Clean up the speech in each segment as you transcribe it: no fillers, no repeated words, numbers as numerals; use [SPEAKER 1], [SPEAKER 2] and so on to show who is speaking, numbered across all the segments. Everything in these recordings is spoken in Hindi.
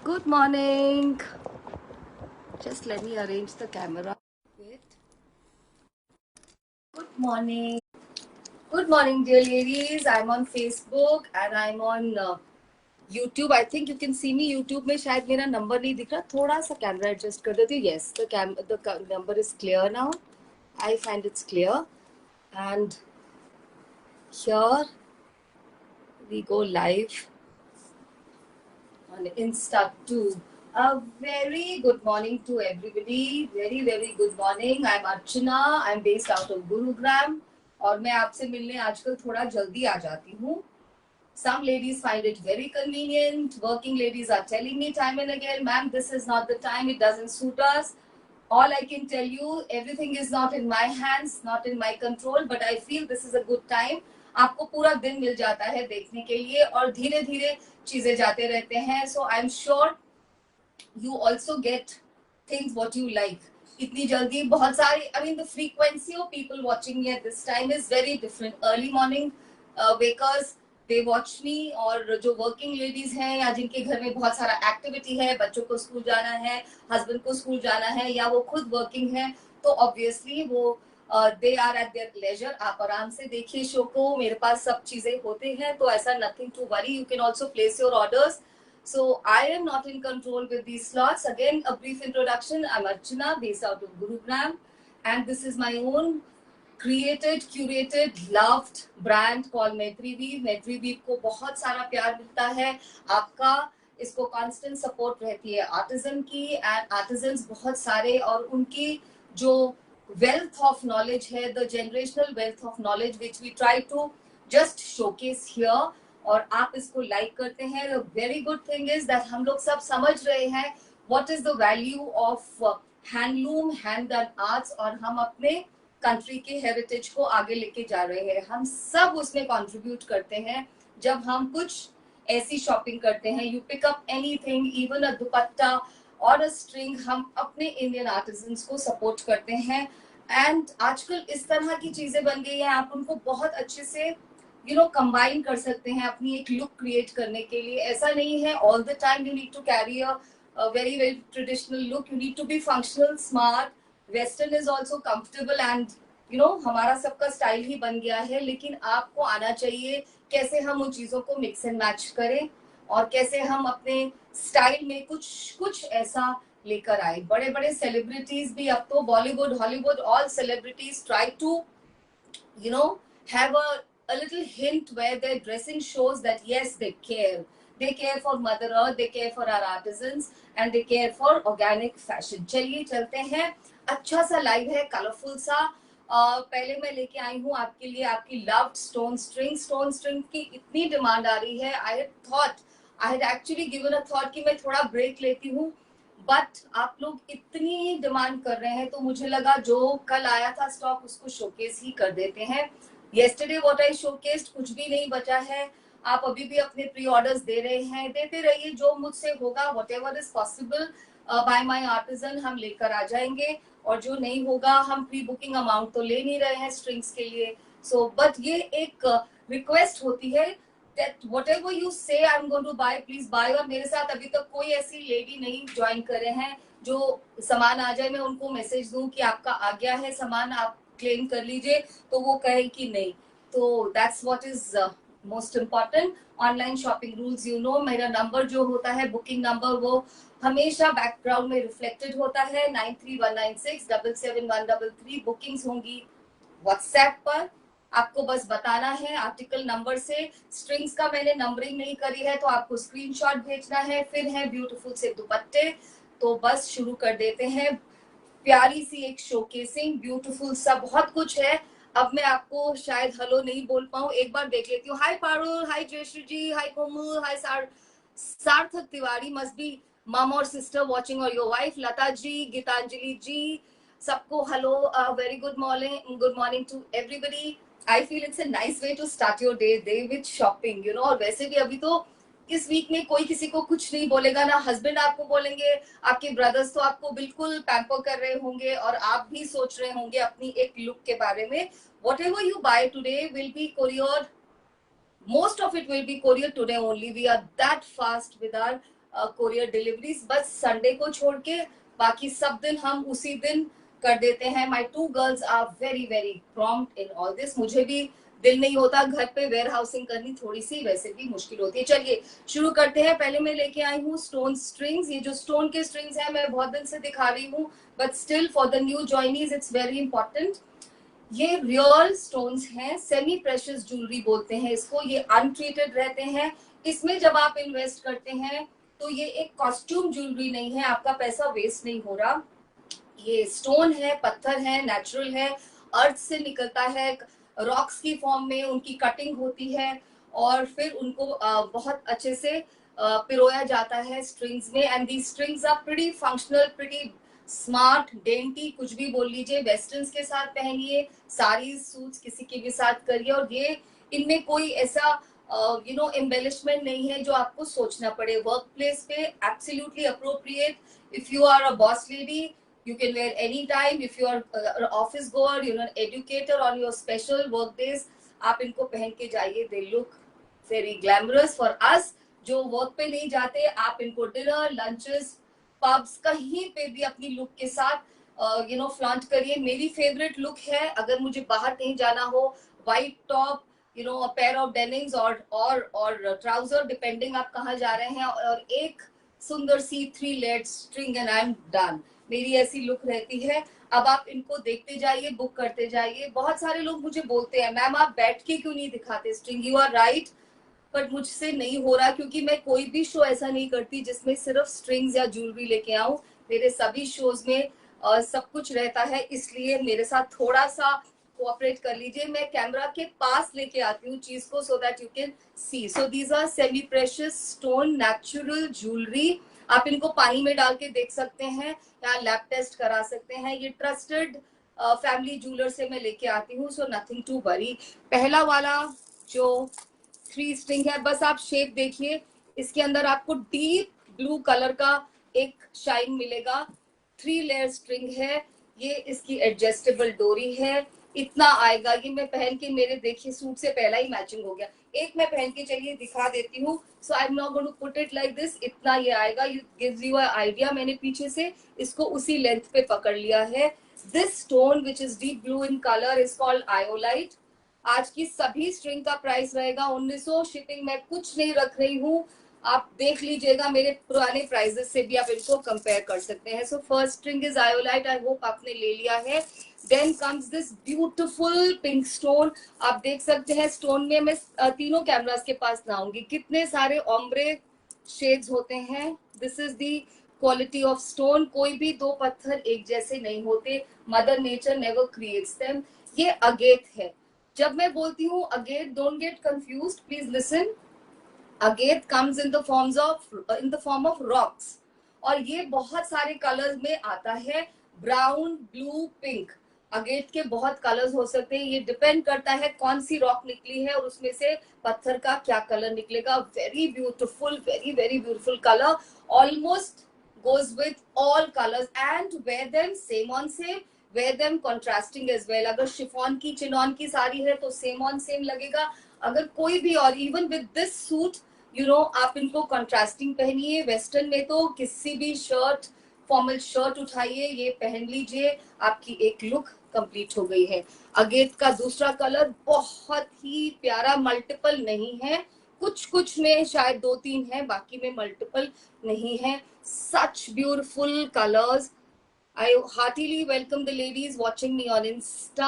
[SPEAKER 1] Good morning. Just let me arrange the camera. Wait. Good morning. Good morning, dear ladies. I'm on Facebook and I'm on YouTube. I think you can see me. YouTube में शायद मेरा number नहीं दिख रहा. थोड़ा सा camera adjust कर देती हूँ. Yes, the number is clear now. I find it's clear. And here we go live on Insta too. A very good morning to everybody. Very, very good morning. I'm Archana. I'm based out of Gurugram. और मैं आपसे मिलने आजकल थोड़ा जल्दी आ जाती हूँ. Some ladies find it very convenient. Working ladies are telling me time and again, ma'am, this is not the time. It doesn't suit us. All I can tell you, everything is not in my hands, not in my control. But I feel this is a good time. आपको पूरा दिन मिल जाता है देखने के लिए और धीरे धीरे चीजें जाते रहते हैं. So I'm sure you also get things what you like. इतनी जल्दी बहुत सारी, I mean the frequency of people watching me at this time is very different. Early morning wakers they watch me, और जो working ladies हैं या जिनके घर में बहुत सारा activity है, बच्चों को स्कूल जाना है, husband को स्कूल जाना है, या वो खुद working है, तो obviously वो they are at their leisure. आप आराम से देखिए शो को. मेरे पास सब चीजें होते हैं, तो ऐसा nothing to worry. You can also place your orders. So I am not in control with these slots. Again, a brief introduction. I'm Archana, based out of Gurugram, and this is my own created, curated, loved brand called Maitriweave. Maitriweave को बहुत सारा प्यार मिलता है आपका. इसको constant support रहती है artisan की, and artisans बहुत सारे, और उनकी जो wealth of knowledge है, the generational wealth of knowledge which we try to just showcase here. और आप इसको लाइक करते हैं. The very good thing is that हम लोग सब समझ रहे हैं what is the value of handloom, hand done arts, और हम अपने कंट्री के हेरिटेज को आगे लेके जा रहे हैं. हम सब उसमें कंट्रीब्यूट करते हैं जब हम कुछ ऐसी शॉपिंग करते हैं. You pick up anything, even a dupatta और अ स्ट्रिंग, हम अपने इंडियन आर्टिजन्स को सपोर्ट करते हैं. एंड आजकल इस तरह की चीजें बन गई हैं, आप उनको बहुत अच्छे से कंबाइन कर सकते हैं अपनी एक लुक क्रिएट करने के लिए. ऐसा नहीं है all the time you need to carry a very very traditional look. You need to be functional, smart. Western is also comfortable, and हमारा सबका स्टाइल ही बन गया है, लेकिन आपको आना चाहिए कैसे हम उन चीजों को मिक्स एंड मैच करें और कैसे हम अपने स्टाइल में कुछ कुछ ऐसा लेकर आए. बड़े बड़े सेलिब्रिटीज भी अब तो Bollywood, Hollywood, all celebrities try to have a little hint where their dressing shows that yes, they care. They care for Mother Earth, they care for our artisans, and they care for organic fashion. चलिए चलते हैं. अच्छा सा लाइव है, कलरफुल सा. पहले मैं लेके आई हूँ आपके लिए आपकी loved stone string. Stone string की इतनी डिमांड आ रही है. I had actually given a thought कि मैं थोड़ा ब्रेक लेती हूँ, बट आप लोग इतनी डिमांड कर रहे हैं तो मुझे लगा जो कल आया था स्टॉक उसको शोकेस ही कर देते हैं. Yesterday what I showcased कुछ भी नहीं बचा है. आप अभी भी अपने प्री ऑर्डर्स दे रहे हैं, देते रहिए. जो मुझसे होगा whatever is possible by my artisan हम लेकर आ जाएंगे, और जो नहीं होगा हम प्री बुकिंग अमाउंट तो ले नहीं रहे हैं स्ट्रिंग्स के लिए. सो बट ये एक रिक्वेस्ट होती है that whatever you say I'm going to buy, please buy. और मेरे साथ अभी तक कोई ऐसी लेडी नहीं ज्वाइन करे हैं जो सामान आ जाए मैं उनको मैसेज दूं कि आपका आ गया है सामान, आप क्लेम कर लीजिए, तो वो कहे कि नहीं. तो that's what is most important. Online shopping rules मेरा नंबर जो होता है बुकिंग नंबर वो हमेशा बैकग्राउंड में रिफ्लेक्टेड होता है. 9319677133. बुकिंग्स होंगी व्हाट्सएप पर. आपको बस बताना है आर्टिकल नंबर से. स्ट्रिंग्स का मैंने नंबरिंग नहीं करी है, तो आपको स्क्रीनशॉट भेजना है. फिर है ब्यूटीफुल से दुपट्टे. तो बस शुरू कर देते हैं. प्यारी सी एक शोकेसिंग, ब्यूटीफुल सा बहुत कुछ है. अब मैं आपको शायद हेलो नहीं बोल पाऊं, एक बार देख लेती हूँ. हाय पारुल, हाय जयश्री जी, हाय कोमल, हाय सार्थक तिवारी, मस्ट बी मम और सिस्टर वाचिंग, और योर वाइफ लता जी, गीतांजलि जी, सबको hello. Very good morning to everybody. I feel it's a nice way to start your day with shopping. और वैसे भी अभी तो इस वीक में कोई किसी को कुछ नहीं बोलेगा ना. हस्बैंड आपको बोलेंगे, आपके ब्रदर्स तो आपको बिल्कुल पैम्पर कर रहे होंगे, और आप भी सोच रहे होंगे अपनी एक लुक के बारे में. Whatever you buy today will be couriered. Most of it will be couriered today only. We are that fast with our courier deliveries, बस संडे को छोड़ के बाकी सब दिन हम उसी दिन कर देते हैं. My 2 girls are very very prompt in all this. मुझे भी दिल नहीं होता घर पे वेयर हाउसिंग करनी, थोड़ी सी वैसे भी मुश्किल होती है. चलिए शुरू करते हैं. पहले मैं लेके आई हूँ स्टोन स्ट्रिंग्स. ये जो स्टोन के स्ट्रिंग्स हैं मैं बहुत दिन से दिखा रही हूँ, but still for the new joinees it's very important. ये रियल स्टोन्स हैं, सेमी प्रेशियस ज्वेलरी बोलते हैं इसको. ये अनट्रीटेड रहते हैं. इसमें जब आप इन्वेस्ट करते हैं तो ये एक कॉस्ट्यूम ज्वेलरी नहीं है, आपका पैसा वेस्ट नहीं हो रहा. ये स्टोन है, पत्थर है, नेचुरल है, अर्थ से निकलता है, रॉक्स की फॉर्म में उनकी कटिंग होती है और फिर उनको बहुत अच्छे से पिरोया जाता है स्ट्रिंग्स में. And the strings are pretty functional, pretty smart, dainty, कुछ भी बोल लीजिए. वेस्टर्न्स के साथ पहनिए, साड़ीज सूट्स किसी के भी साथ करिए. और ये इनमें कोई ऐसा एम्बेलिशमेंट नहीं है जो आपको सोचना पड़े. वर्क प्लेस पे absolutely appropriate. If you are a boss lady, you can wear any time. If you are an office goer, you're an educator on your special work days, आप इनको पहन के जाइए. they look very glamorous. for us जो वर्क पे नहीं जाते, आप इनको डिनर, लंचेस, पब्स, कहीं पे भी अपनी लुक के साथ फ्लॉन्ट करिए. मेरी फेवरेट लुक है, अगर मुझे बाहर कहीं जाना हो, white top, a pair of denims और ट्राउजर, डिपेंडिंग आप कहाँ जा रहे हैं, और एक सुंदर सी 3 layered string and I'm done. मेरी ऐसी लुक रहती है. अब आप इनको देखते जाइए, बुक करते जाइए. बहुत सारे लोग मुझे बोलते हैं मैम आप बैठ के क्यों नहीं दिखाते string. You are right, but मुझसे नहीं हो रहा क्योंकि मैं कोई भी शो ऐसा नहीं करती जिसमें सिर्फ स्ट्रिंग्स या ज्वेलरी लेके आऊं. मेरे सभी शोज में सब कुछ रहता है, इसलिए मेरे साथ थोड़ा सा कोऑपरेट कर लीजिए. मैं कैमरा के पास लेके आती हूँ चीज को so that you can see. So these are semi precious stone natural jewellery. आप इनको पानी में डाल के देख सकते हैं या लैब टेस्ट करा सकते हैं. ये ट्रस्टेड फैमिली ज्वेलर से मैं लेके आती हूँ, सो नथिंग टू वरी. पहला वाला जो 3 स्ट्रिंग है, बस आप शेप देखिए. इसके अंदर आपको डीप ब्लू कलर का एक शाइन मिलेगा. 3 लेयर स्ट्रिंग है. ये इसकी एडजस्टेबल डोरी है. इतना आएगा. ये मैं पहन के, मेरे देखिए सूट से पहला ही मैचिंग हो गया. एक मैं पहन के चलिए दिखा देती हूँ. So I am not going to put it like this. इतना ये आएगा. You gives you a idea. मैंने पीछे से इसको उसी लेंथ पे पकड़ लिया है. This stone which is deep blue in colour is called iolite. आज की सभी स्ट्रिंग का प्राइस रहेगा 1900. शिपिंग मैं कुछ नहीं रख रही हूँ, आप देख लीजिएगा मेरे पुराने प्राइजेस से भी आप इनको कंपेयर कर सकते हैं. So first string is iolite. I hope आपने ले लिया है. Then comes this beautiful pink stone. आप देख सकते हैं स्टोन में, मैं तीनों कैमरास के पास लाऊंगी, कितने सारे ओम्ब्रे शेड्स होते हैं. This is the quality of stone. कोई भी 2 पत्थर एक जैसे नहीं होते. Mother nature never creates them. ये अगेट है. जब मैं बोलती हूँ agate, don't get confused, please listen. Agate comes in the form of rocks, और ये बहुत सारे कलर्स में आता है. Brown, blue, pink. अगेट के बहुत कलर्स हो सकते हैं. ये डिपेंड करता है कौन सी रॉक निकली है और उसमें से पत्थर का क्या कलर निकलेगा. Very beautiful, very very beautiful colour. Almost goes with all colors and wear them same on same, wear them contrasting as well. अगर शिफॉन की, चिनॉन की साड़ी है तो सेम ऑन सेम लगेगा. अगर कोई भी, और इवन विद दिस सूट आप इनको कंट्रास्टिंग पहनिए. वेस्टर्न में तो किसी भी शर्ट, फॉर्मल शर्ट उठाइए, ये पहन लीजिए, आपकी एक लुक कंप्लीट हो गई है. अगेट का दूसरा कलर बहुत ही प्यारा, मल्टीपल नहीं है. कुछ में शायद 2-3 है, बाकी में मल्टीपल नहीं है. Such beautiful colors. I heartily welcome the ladies watching me on Insta,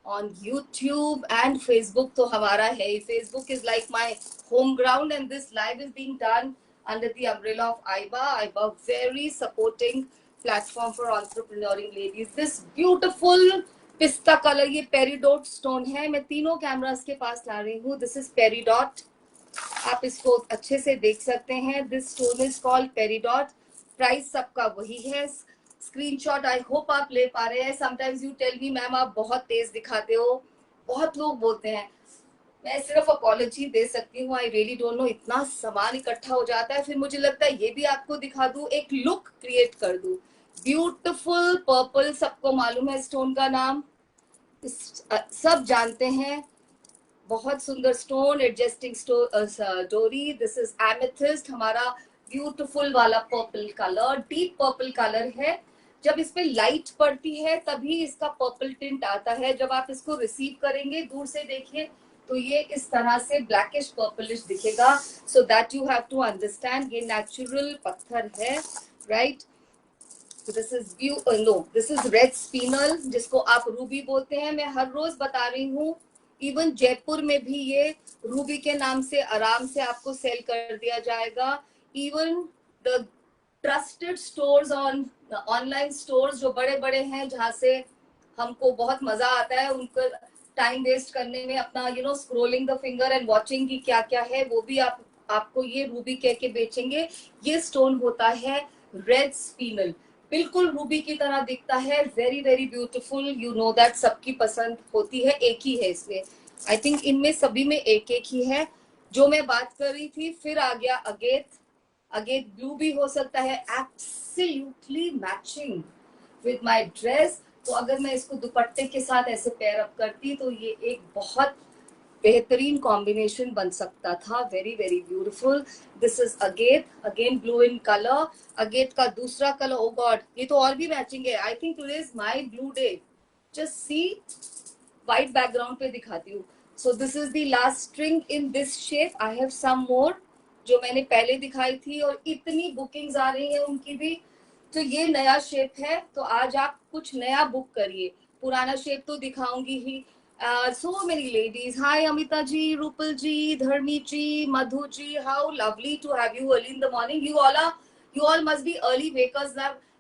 [SPEAKER 1] on YouTube and Facebook. तो हमारा है. Facebook is like my home ground and this live is being done under the umbrella of AIBA. AIBA, very supporting platform for entrepreneuring ladies. This beautiful पिस्ता कलर, ये पेरिडोट स्टोन है. मैं तीनों कैमरास के पास ला रही हूँ. This is peridot. आप इसको अच्छे से देख सकते हैं. This stone is called peridot. Price सबका वही है. स्क्रीनशॉट आई होप आप ले पा रहे हैं. Sometimes you tell me ma'am आप बहुत तेज दिखाते हो. बहुत लोग बोलते हैं. मैं सिर्फ अपॉलॉजी दे सकती हूँ. I really don't know. इतना सामान इकट्ठा हो जाता है, फिर मुझे लगता है ये भी आपको दिखा दूं, एक लुक क्रिएट कर दूं. ब्यूटिफुल पर्पल, सबको मालूम है स्टोन का नाम, सब जानते हैं. बहुत सुंदर स्टोन, एडजस्टिंग डोरी. This is amethyst. हमारा ब्यूटीफुल वाला purple colour, deep purple colour है। जब इस पे लाइट पड़ती है तभी इसका पर्पल टिंट आता है। जब आप इसको रिसीव करेंगे दूर से देखिए तो ये इस तरह से ब्लैकिश पर्पलिश दिखेगा। So that you have to understand ये नेचुरल पत्थर है, right. This is this is red spinel, जिसको आप रूबी बोलते हैं। मैं हर रोज बता रही हूँ, इवन जयपुर में भी ये रूबी के नाम से आराम से आपको सेल कर दिया जाएगा। Even the trusted stores online stores जो बड़े बड़े हैं, जहाँ से हमको बहुत मजा आता है उनका टाइम वेस्ट करने में, अपना scrolling the finger and watching की क्या क्या है, वो भी आपको ये रूबी कह के बेचेंगे। ये स्टोन होता है रेड स्पिनल, बिल्कुल रूबी की तरह दिखता है, very very beautiful. You know that सबकी पसंद होती है, एक ही है इसमें। आई थिंक इनमें सभी में एक एक ही है जो मैं बात कर रही थी। फिर आ गया अगेट। अगेट ब्लू भी हो सकता है, absolutely matching with my dress. तो अगर मैं इसको दुपट्टे के साथ ऐसे पेयर अप करती तो ये एक बहुत बेहतरीन कॉम्बिनेशन बन सकता था। Very very beautiful. This is agate, again blue in colour. Agate का दूसरा कलर, ओ गॉड, ये तो और भी मैचिंग है। I think today is my blue day. Just see, white background पे दिखाती हूँ। So this is the last string in this shape. I have some more जो मैंने पहले दिखाई थी, और इतनी बुकिंग्स आ रही है उनकी भी। तो ये नया शेप है, तो आज आप कुछ नया बुक करिए, पुराना शेप तो दिखाऊंगी ही। So many ladies. Hi Amita ji, Rupal ji, Dharmi ji, Madhu ji. How lovely to have you early in the morning. You all must be early wakers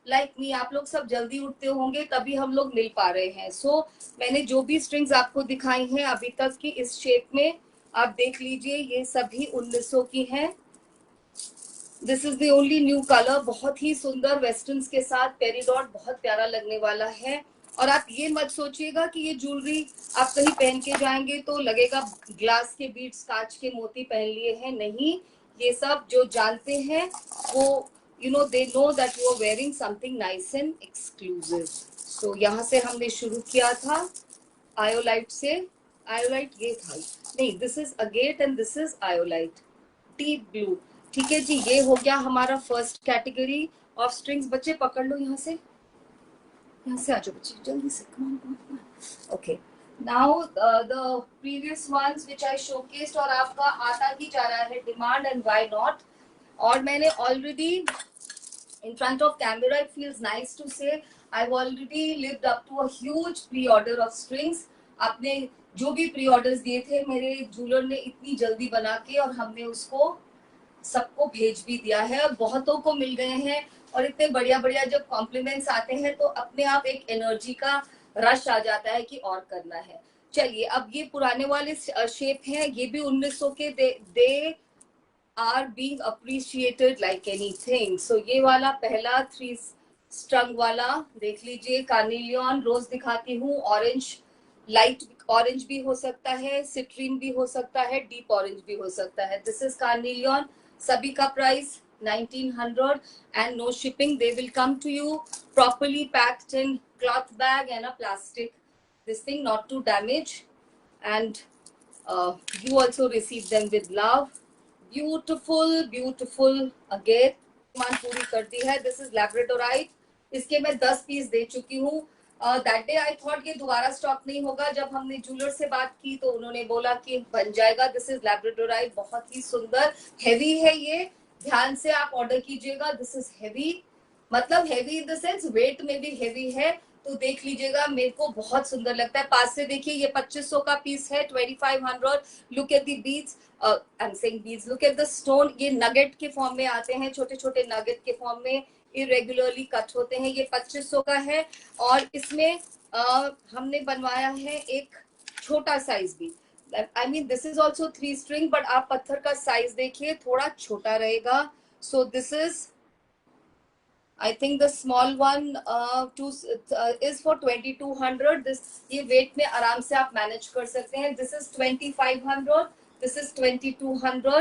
[SPEAKER 1] like me. आप लोग सब जल्दी उठते होंगे, तभी हम लोग मिल पा रहे हैं। So मैंने जो भी स्ट्रिंग्स आपको दिखाई हैं अभी तक की इस शेप में, आप देख लीजिए, ये सभी 1900 की हैं। This is the only new colour, बहुत ही सुंदर वेस्टर्न्स के साथ पेरीडॉट, बहुत प्यारा लगने वाला है। और आप ये मत सोचिएगा कि ये ज्वेलरी आप कहीं पहन के जाएंगे तो लगेगा ग्लास के बीट्स, कांच के मोती पहन लिए हैं, नहीं। ये सब जो जानते हैं वो they know that you are wearing something nice and exclusive. So यहाँ से हमने शुरू किया था आयोलाइट से। आयोलाइट ये था, नहीं, this is agate and this is iolite deep blue. ठीक है जी, ये हो गया हमारा फर्स्ट कैटेगरी ऑफ स्ट्रिंग्स। बच्चे पकड़ लो, यहाँ से आ जाओ बच्चे, जल्दी से, come on. Okay, now the previous ones which I showcased, और आपका आता ही जा रहा है डिमांड एंड व्हाई नॉट। और मैंने already in front of camera, it feels nice to say I've already lived up to a huge pre-order of strings. आपने जो भी प्री ऑर्डर्स दिए थे, मेरे जूलर ने इतनी जल्दी बना के, और हमने उसको सबको भेज भी दिया है, और बहुतों को मिल गए हैं। और इतने बढ़िया बढ़िया जब कॉम्प्लीमेंट्स आते हैं तो अपने आप एक एनर्जी का रश आ जाता है कि और करना है। चलिए, अब ये पुराने वाले शेप हैं, ये भी 1900 के। दे are being appreciated like anything. So ये वाला पहला 3 स्ट्रंग वाला देख लीजिए, कार्निलियन रोज दिखाती हूँ। ऑरेंज, लाइट ऑरेंज भी हो सकता है, सिट्रीन भी हो सकता है, डीप ऑरेंज भी हो सकता है। This is carnelian. सभी का price 1900 and no shipping. They will come to you properly packed in cloth bag and a plastic this thing, not to damage, and you also receive them with love. Beautiful beautiful, again demand पूरी कर दी है। दिस इज लैब्राडोराइट, इसके मैं 10 पीस दे चुकी हूँ। दैट डे आई थॉट ये दोबारा स्टॉक नहीं होगा। जब हमने जूलर से बात की तो उन्होंने बोला कि बन जाएगा। दिस इज लैब्राडोराइट, बहुत ही सुंदर, हैवी है ये, ध्यान से आप ऑर्डर कीजिएगा। दिस इज हैवी, मतलब heavy in the sense weight में भी हैवी है, तो देख लीजिएगा, मेरे को बहुत सुंदर लगता है। पास से देखिए, ये 2500 का पीस है, 2500। Look at the beads, I am saying beads, look at the stone. ये नगेट के फॉर्म में आते हैं, छोटे छोटे नगेट के फॉर्म में इरेगुलरली कट होते हैं। ये 2500 का है, और इसमें हमने बनवाया है एक छोटा साइज भी। I mean this is also 3 string, but आप पत्थर का साइज देखिए, थोड़ा छोटा रहेगा। सो this is, I think the small one is for 2200. This ये weight में आराम से आप manage कर सकते हैं। This is 2500. This is 2200,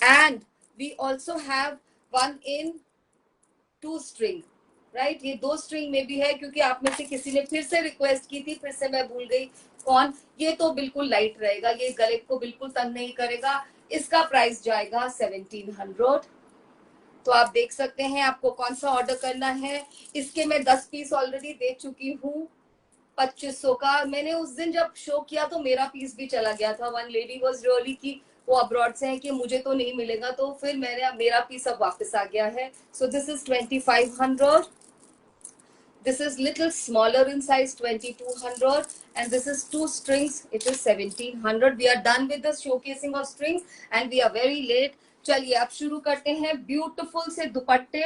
[SPEAKER 1] and we also have one in 2 string. Right? ये 2 string में भी है, क्योंकि आप में से किसी ने फिर से request की थी, फिर से मैं भूल गई कौन। ये तो बिल्कुल लाइट रहेगा, ये गले को बिल्कुल तंग नहीं करेगा। इसका प्राइस जाएगा 1700। तो आप देख सकते हैं आपको कौन सा ऑर्डर करना है। इसके मैं 10 पीस ऑलरेडी दे चुकी हूँ 2500 का। मैंने उस दिन जब शो किया तो मेरा पीस भी चला गया था। वन लेडी वॉज रियली की वो अब्रॉड से है कि मुझे तो नहीं मिलेगा, तो फिर मेरा पीस अब वापस आ गया है। सो this is 2500. This is little smaller in size, 2200, and this is 2 strings. It is 1700. We are done with the showcasing of strings and we are very late. चलिए अब शुरू करते हैं ब्यूटीफुल से दुपट्टे।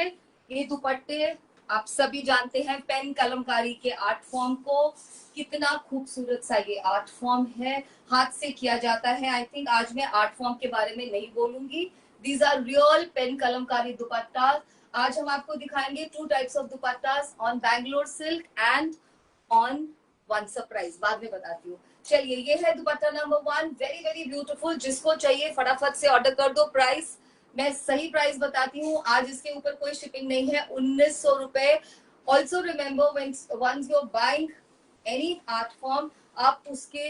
[SPEAKER 1] ये दुपट्टे आप सभी जानते हैं पेन कलमकारी के आर्ट फॉर्म को। कितना खूबसूरत सा ये आर्ट फॉर्म है, हाथ से किया जाता है। आई थिंक आज मैं आर्ट फॉर्म के बारे में नहीं बोलूंगी। These are real pen kalamkari dupatta. आज हम आपको दिखाएंगे 2 types of dupattas, on Bangalore silk and on one surprise, बाद में बताती हूँ। चलिए ये है dupatta number 1, very very beautiful. जिसको चाहिए फटाफट से ऑर्डर कर दो। प्राइस मैं सही प्राइस बताती हूँ, आज इसके ऊपर कोई शिपिंग नहीं है, 1900 रुपए। Also remember once you buying any art form, आप उसके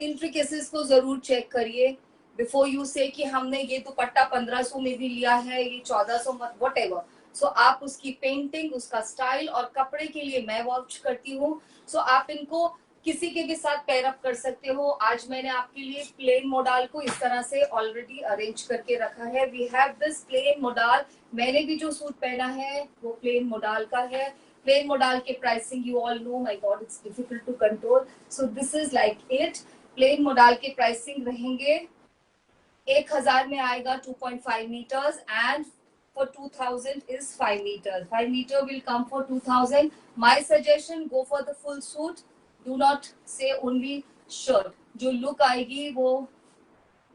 [SPEAKER 1] इंट्रिकेसीज को जरूर चेक करिए बिफोर यू से कि हमने ये दुपट्टा 1500 में भी लिया है, ये 1400, वट एवर। सो आप उसकी पेंटिंग, उसका स्टाइल और कपड़े के लिए मैं वॉच करती हूँ। सो आप इनको किसी के भी साथ पेयर अप कर सकते हो। आज मैंने आपके लिए प्लेन मोडाल को इस तरह से ऑलरेडी अरेंज करके रखा है। We have this plain modal. मैंने भी जो सूट पहना है वो प्लेन मोडाल का है। प्लेन मोडाल के pricing you all know, my god it's difficult to control. So this is like it. Plain modal के प्राइसिंग रहेंगे 1000 में आएगा 2.5 meters, and for 2000 is 5 meters. 5 meter will come for 2000. My suggestion, go for the full suit. Do not say only shirt. जो लुक आएगी वो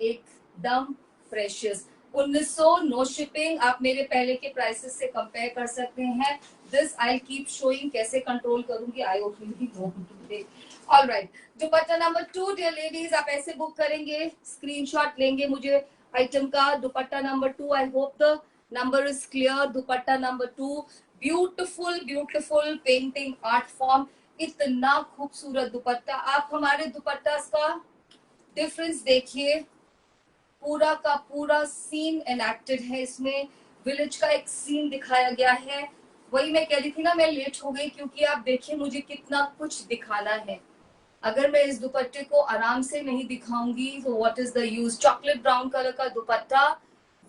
[SPEAKER 1] एकदम प्रेशियस। 1900 no shipping. आप मेरे पहले के प्राइसेस से कंपेयर कर सकते हैं। दिस आई कीप शोइंग, कैसे कंट्रोल करूंगी I openly don't today. Alright, dupatta number 2 dear ladies, आप ऐसे बुक करेंगे, स्क्रीनशॉट लेंगे मुझे आइटम का। Dupatta number 2, I hope the number is clear. Dupatta number 2, beautiful beautiful painting art form, इतना खूबसूरत दुपट्टा। आप हमारे दुपट्टा का डिफरेंस देखिए, पूरा का पूरा सीन एनैक्टेड है इसमें। विलेज का एक सीन दिखाया गया है। वही मैं कह रही थी ना, मैं लेट हो गई क्योंकि आप देखिए मुझे कितना कुछ दिखाना है। अगर मैं इस दुपट्टे को आराम से नहीं दिखाऊंगी तो what is the use. Chocolate brown colour का dupatta,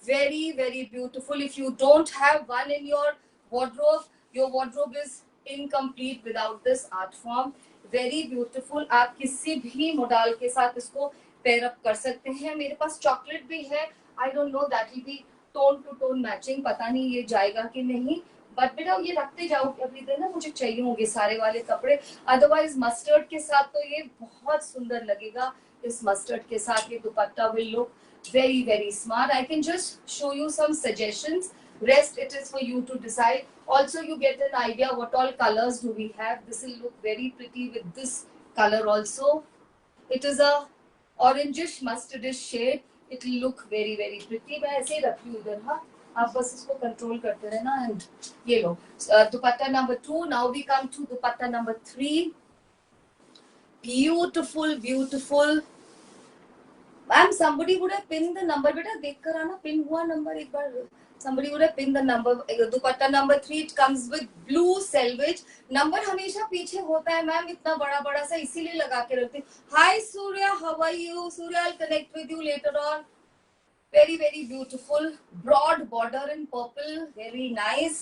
[SPEAKER 1] very very beautiful. If you don't have one in your wardrobe, your wardrobe is incomplete without this art form. Very beautiful. आप किसी भी मॉडल के साथ इसको पेयर अप कर सकते हैं। मेरे पास चॉकलेट भी है, I don't know that will be tone to tone matching, पता नहीं ये जाएगा कि नहीं, बट बेटा ये रखते जाओ अभी दिन ना, मुझे चाहिए होंगे सारे वाले कपड़े। अदरवाइज मस्टर्ड के साथ तो ये बहुत सुंदर लगेगा। इस मस्टर्ड के साथ ये दुपट्टा will look very very smart. I can just show you some suggestions, rest it is for you to decide. Also you get an idea what all colors do we have. This will look very pretty with this color also. It is a orangish mustardish shade. It will look very very pretty. मैं ऐसे ही रखी हूँ इधर, हाँ आप बस इसको कंट्रोल करते रहना। एंड ये लो dupatta number 2। Now we come to dupatta number 3। Beautiful beautiful. Ma'am somebody would have pinned the number, बेटा देख कर आना पिन हुआ नंबर एक बार। somebody would have pinned the number. Dupatta number 3, it comes with blue selvage. Number हमेशा पीछे होता है मैम, इतना बड़ा बड़ा सा इसीलिए लगा के रखती हूँ। हाय Surya, how are you? Surya, I'll connect with you later on. Very very beautiful, broad border in purple, very nice.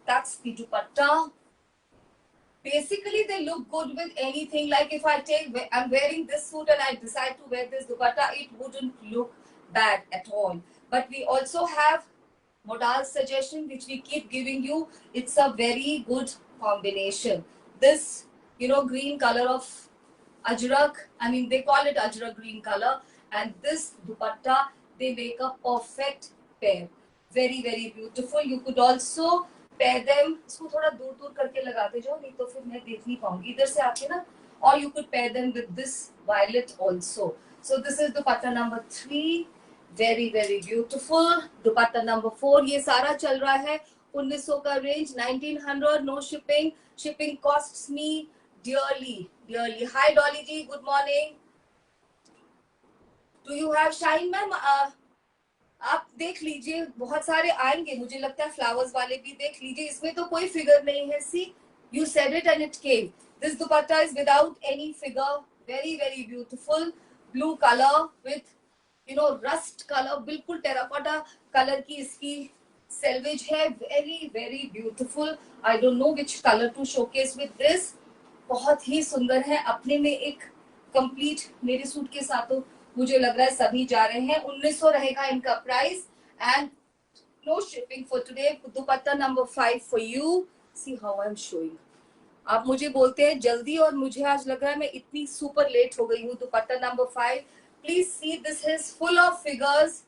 [SPEAKER 1] That's the dupatta. Basically they look good with anything. Like if I'm wearing this suit and I decide to wear this dupatta, it wouldn't look bad at all. But we also have modal suggestion which we keep giving you. It's a very good combination. This green color of ajrak, I mean they call it ajrak green color, and this dupatta, they make a perfect pair. Very very beautiful. You could also pair them, इसको थोड़ा दूर दूर करके लगाते जाओ नहीं तो फिर मैं देख नहीं पाऊंगी इधर से आके ना। और you could pair them with this violet also. So this is dupatta number 3, very very beautiful. dupatta number 4, ये सारा चल रहा है 1900 का range, 1900 no shipping. Shipping costs me dearly dearly. Hi Dolly ji, good morning. Do you have shine ma'am? आप देख लीजिए, बहुत सारे आएंगे, मुझे लगता है फ्लावर्स वाले भी देख लीजिए, इसमें तो कोई फिगर नहीं है. See, you said it and it came. This dupatta is without any figure. Very very beautiful blue colour with rust colour, बिल्कुल टेराकोटा कलर की इसकी सेल्वेज है. Very very beautiful. I don't know which colour to showcase with this. बहुत ही सुंदर है, अपने में एक कंप्लीट. मेरे सूट के साथ तो मुझे लग रहा है सभी जा रहे हैं. 1900 रहेगा इनका price and no shipping for today. Dupatta number 5 for you. See how I am showing. आप मुझे बोलते हैं जल्दी और मुझे आज लग रहा है मैं इतनी सुपर लेट हो गई हूँ. Dupatta number 5. Please see, this is full of figures.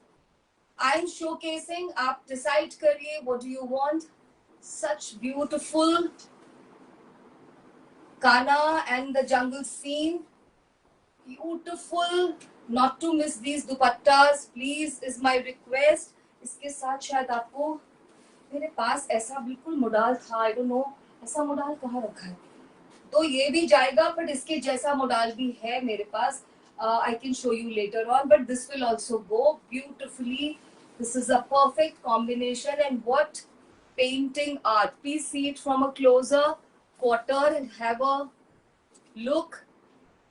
[SPEAKER 1] I am showcasing. आप डिसाइड करिए what do you want. Such beautiful Kanha and the jungle scene. Beautiful. Not to miss these dupattas please is my request. इसके साथ शायद आपको, मेरे पास ऐसा बिल्कुल मोडाल था, आई डोंट नो ऐसा मोडाल कहाँ रखा है, तो ये भी जाएगा. बट इसके जैसा मोडाल भी है मेरे पास. I can show you later on, but this will also go beautifully. This is a perfect combination and what painting art. Please see it from a closer quarter and have a look.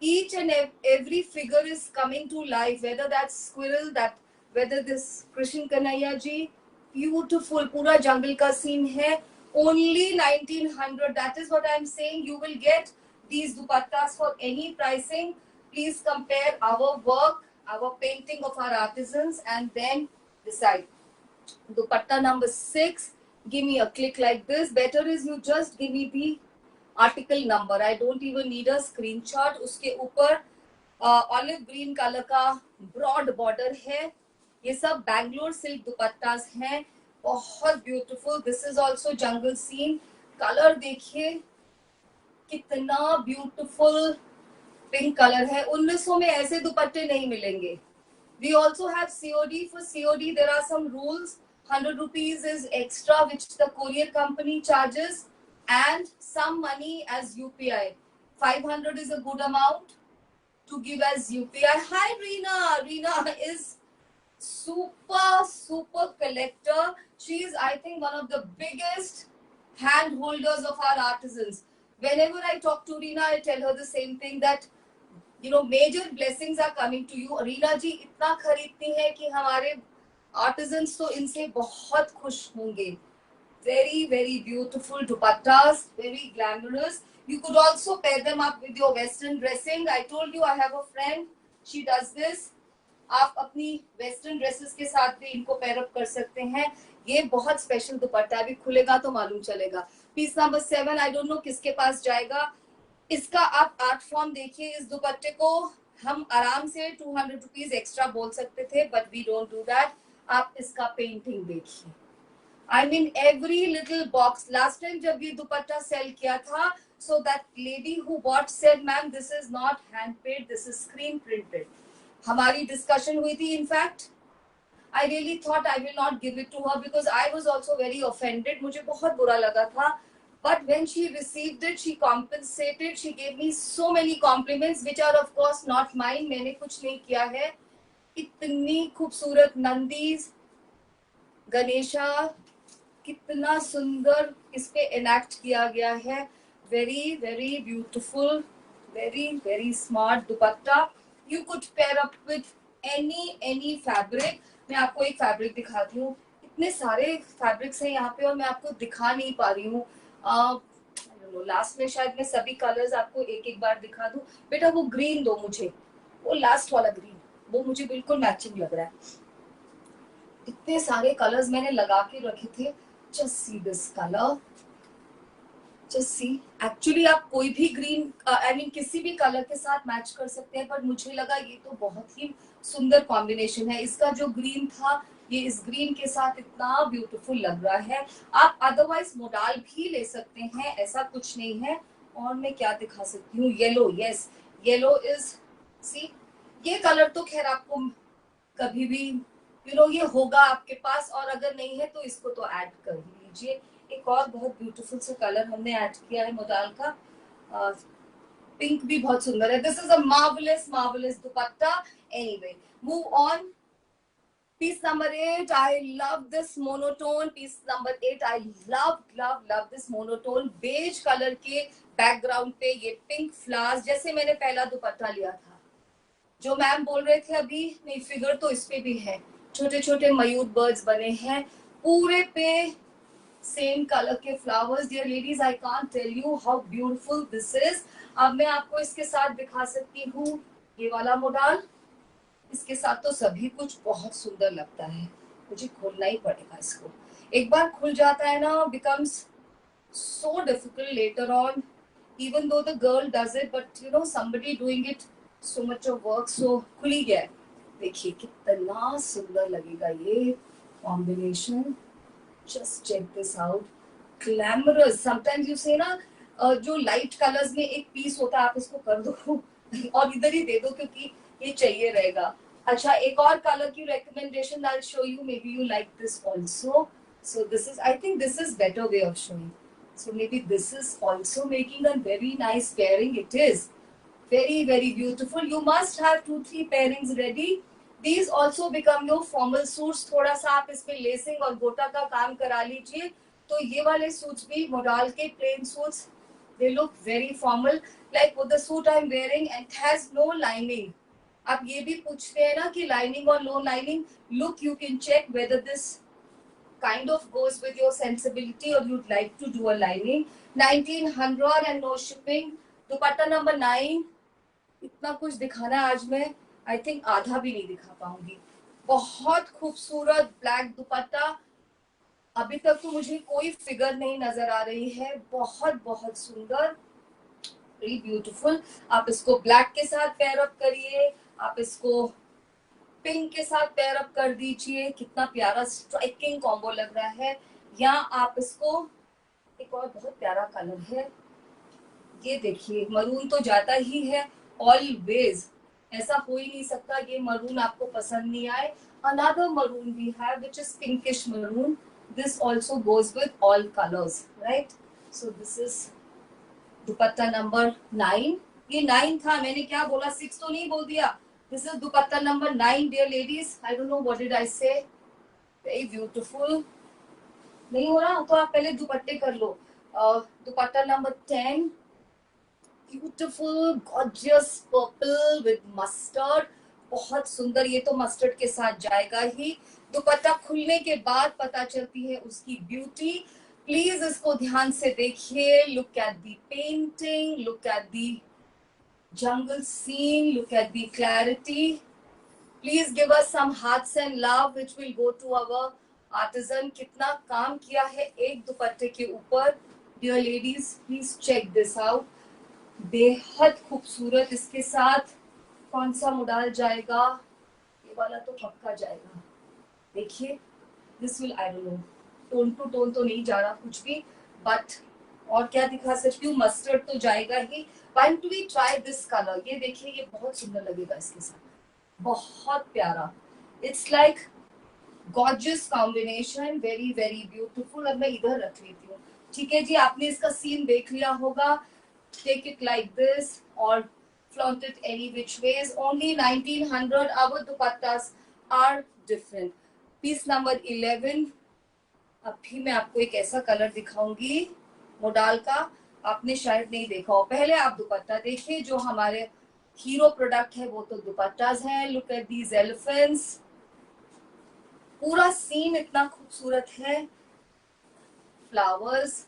[SPEAKER 1] Each and every figure is coming to life, whether that's squirrel, that whether this Krishan Kanhaiya ji, beautiful pura jungle ka scene hai. Only 1900. That is what I am saying. You will get these dupattas for any pricing. Please compare our work, our painting of our artisans, and then decide. Dupatta number 6. Give me a click like this. Better is you just give me the article number. I don't even need a screenshot. उसके ऊपर ऑलिव ग्रीन कलर का ब्रॉड बॉर्डर है. ये सब बैंगलोर सिल्क दुपट्टास हैं. बहुत beautiful. This is also jungle scene. Colour देखिए कितना ब्यूटीफुल पिंक कलर है. 1900 में ऐसे दुपट्टे नहीं मिलेंगे. We also have COD. For COD, there are some rules. 100 rupees is extra, which the courier company charges, and some money as UPI. 500 is a good amount to give as UPI. Hi, Reena. Reena is super collector. She is, I think, one of the biggest hand holders of our artisans. Whenever I talk to Reena, I tell her the same thing, that major blessings are coming to you. Reena जी इतना खरीदती हैं कि हमारे आर्टिजन्स तो इनसे बहुत खुश होंगे. Very very beautiful dupattas, very glamorous. You could also pair them up with your western dressing. I told you I have a friend, she does this. आप अपनी वेस्टर्न ड्रेसेस के साथ भी इनको पेयर अप कर सकते हैं. ये बहुत स्पेशल दुपट्टा है, अभी खुलेगा तो मालूम चलेगा. Piece number 7. I don't know किसके पास जाएगा. इसका आप आर्ट फॉर्म देखिए. इस दुपट्टे को हम आराम से 200 रुपीज एक्स्ट्रा बोल सकते थे, but we don't do that. आप इसका पेंटिंग देखिए. I mean every little box. Last time जब ये दुपट्टा सेल किया था, so that lady who bought said, ma'am this is not hand painted, this is screen printed. हमारी डिस्कशन हुई थी. In fact I really thought I will not give it to her because I was also very offended. मुझे बहुत बुरा लगा था. But when she received it, she compensated. She gave me so many compliments, which are of course not mine. मैंने कुछ नहीं किया है. इतनी खूबसूरत नंदीज, गणेशा, कितना सुंदर इस पे एनैक्ट किया गया है. Very very beautiful, very very smart dupatta. You could pair up with any fabric. मैं आपको एक फैब्रिक दिखाती हूँ. इतने सारे फैब्रिक्स हैं यहाँ पे और मैं आपको दिखा नहीं पा रही हूँ. लास्ट में शायद मैं सभी कलर्स आपको एक एक बार दिखा दूं. बेटा वो ग्रीन दो मुझे, वो लास्ट वाला ग्रीन, वो मुझे बिल्कुल मैचिंग लग रहा है. इतने सारे कलर्स मैंने लगा के रखे थे. Just see this colour, just see. Actually आप कोई भी ग्रीन आई मीन किसी भी कलर के साथ मैच कर सकते हैं, पर मुझे लगा ये तो बहुत ही सुंदर कॉम्बिनेशन है. इसका जो ग्रीन था, ये इस ग्रीन के साथ इतना ब्यूटीफुल लग रहा है. आप अदरवाइज मोडाल भी ले सकते हैं, ऐसा कुछ नहीं है. और मैं क्या दिखा सकती हूँ. येलो, यस येलो इज, सी ये कलर तो खैर आपको कभी भी ये होगा आपके पास, और अगर नहीं है तो इसको तो ऐड कर ही लीजिए. एक और बहुत ब्यूटीफुल सा कलर हमने ऐड किया है मोडाल का. पिंक भी बहुत सुंदर है. This is a marvellous dupatta. Anyway, move on. Piece number 8, I love this monotone. Piece number 8, I love this monotone. Beige color के background पे ये pink flowers, जैसे मैंने पहला दुपट्टा लिया था, जो मैम बोल रहे थे अभी, नहीं फिगर तो इस पे भी है, छोटे छोटे मयूर बर्ड्स बने हैं पूरे पे, सेम कलर के flowers. Dear ladies, I can't tell you how beautiful this is. अब मैं आपको इसके साथ दिखा सकती हूँ ये वाला मॉडल. इसके साथ तो सभी कुछ बहुत सुंदर लगता है. मुझे खोलना ही पड़ेगा इसको. एक बार खुल जाता है ना, becomes so difficult later on, even though the girl does it, but you know somebody doing it, so much of work. So खुल ही गया. देखिए कितना सुंदर लगेगा ये combination. Just check this out. Glamorous. Sometimes you say ना, जो लाइट कलर्स में एक पीस होता है, आप इसको कर दो और इधर ही दे दो क्योंकि ये चाहिए रहेगा. अच्छा, एक और कलर की recommendation I'll show you. Maybe you like this also. So this is, I think this is better way of showing. So maybe this is also making a very nice pairing. It is very beautiful. You must have 2-3 pairings ready. These also become your formal suits. थोड़ा सा आप इस पे लेसिंग और गोटा का काम करा लीजिए तो ये वाले सूट्स भी मॉडल के plain suits, they look very formal. Like with the suit I'm wearing, and it has no lining. आप ये भी पूछते हैं ना कि लाइनिंग और no lining. Look, you can check whether this kind of goes with your sensibility or you'd like to do a lining. 1900 and no shipping. Dupatta number 9. इतना कुछ दिखाना आज मैं आई थिंक आधा भी नहीं दिखा पाऊंगी. बहुत खूबसूरत ब्लैक दुपट्टा. अभी तक तो मुझे कोई फिगर नहीं नजर आ रही है. बहुत सुंदर, वेरी ब्यूटीफुल. आप इसको ब्लैक के साथ पेयर अप करिए, आप इसको पिंक के साथ पेयर अप कर दीजिए. कितना प्यारा स्ट्राइकिंग कॉम्बो लग रहा है. या आप इसको, एक और बहुत प्यारा कलर है, ये देखिए मरून तो जाता ही है ऑलवेज. ऐसा हो ही नहीं सकता ये मरून आपको पसंद नहीं आए. Another maroon we have, which is pinkish maroon. This also goes with all colors, right? So this is dupatta number 9. ये 9 था, मैंने क्या बोला, 6 तो नहीं बोल दिया. This is dupatta number 9, dear ladies. I don't know what did I say. Very beautiful. नहीं हो रहा तो आप पहले दुपट्टे कर लो. Dupatta number 10. Beautiful gorgeous purple with mustard. बहुत सुंदर. ये तो मस्टर्ड के साथ जाएगा ही. दुपट्टा खुलने के बाद पता चलती है उसकी ब्यूटी. प्लीज इसको ध्यान से देखिए. Look at the painting, look at the jungle scene, look at the clarity. Please give us some hearts and love which will go to our artisan. कितना काम किया है एक दुपट्टे के ऊपर. Dear ladies, please check this out. बेहद खूबसूरत. इसके साथ कौन सा मॉडल जाएगा? ये वाला तो पक्का जाएगा. देखिए, this will, I don't know, tone to tone तो नहीं जा रहा कुछ भी, बट और क्या दिखा सकती हूँ, मस्टर्ड तो जाएगा ही. Why don't we try this color? ये देखिए, ये बहुत सुंदर लगेगा इसके साथ. बहुत प्यारा. It's like gorgeous combination, very beautiful. अब मैं इधर रख लेती हूँ. ठीक है जी, आपने इसका सीन देख लिया होगा. Take it like this or flaunt it any which ways. Only 1900. Our dupattas are different. Piece number 11. अभी मैं आपको एक ऐसा कलर दिखाऊंगी मॉडल का, आपने शायद नहीं देखा हो. पहले आप दुपट्टा देखिए. जो हमारे हीरो प्रोडक्ट है वो तो दुपट्टास हैं. Look at these elephants. पूरा सीन इतना खूबसूरत है. फ्लावर्स.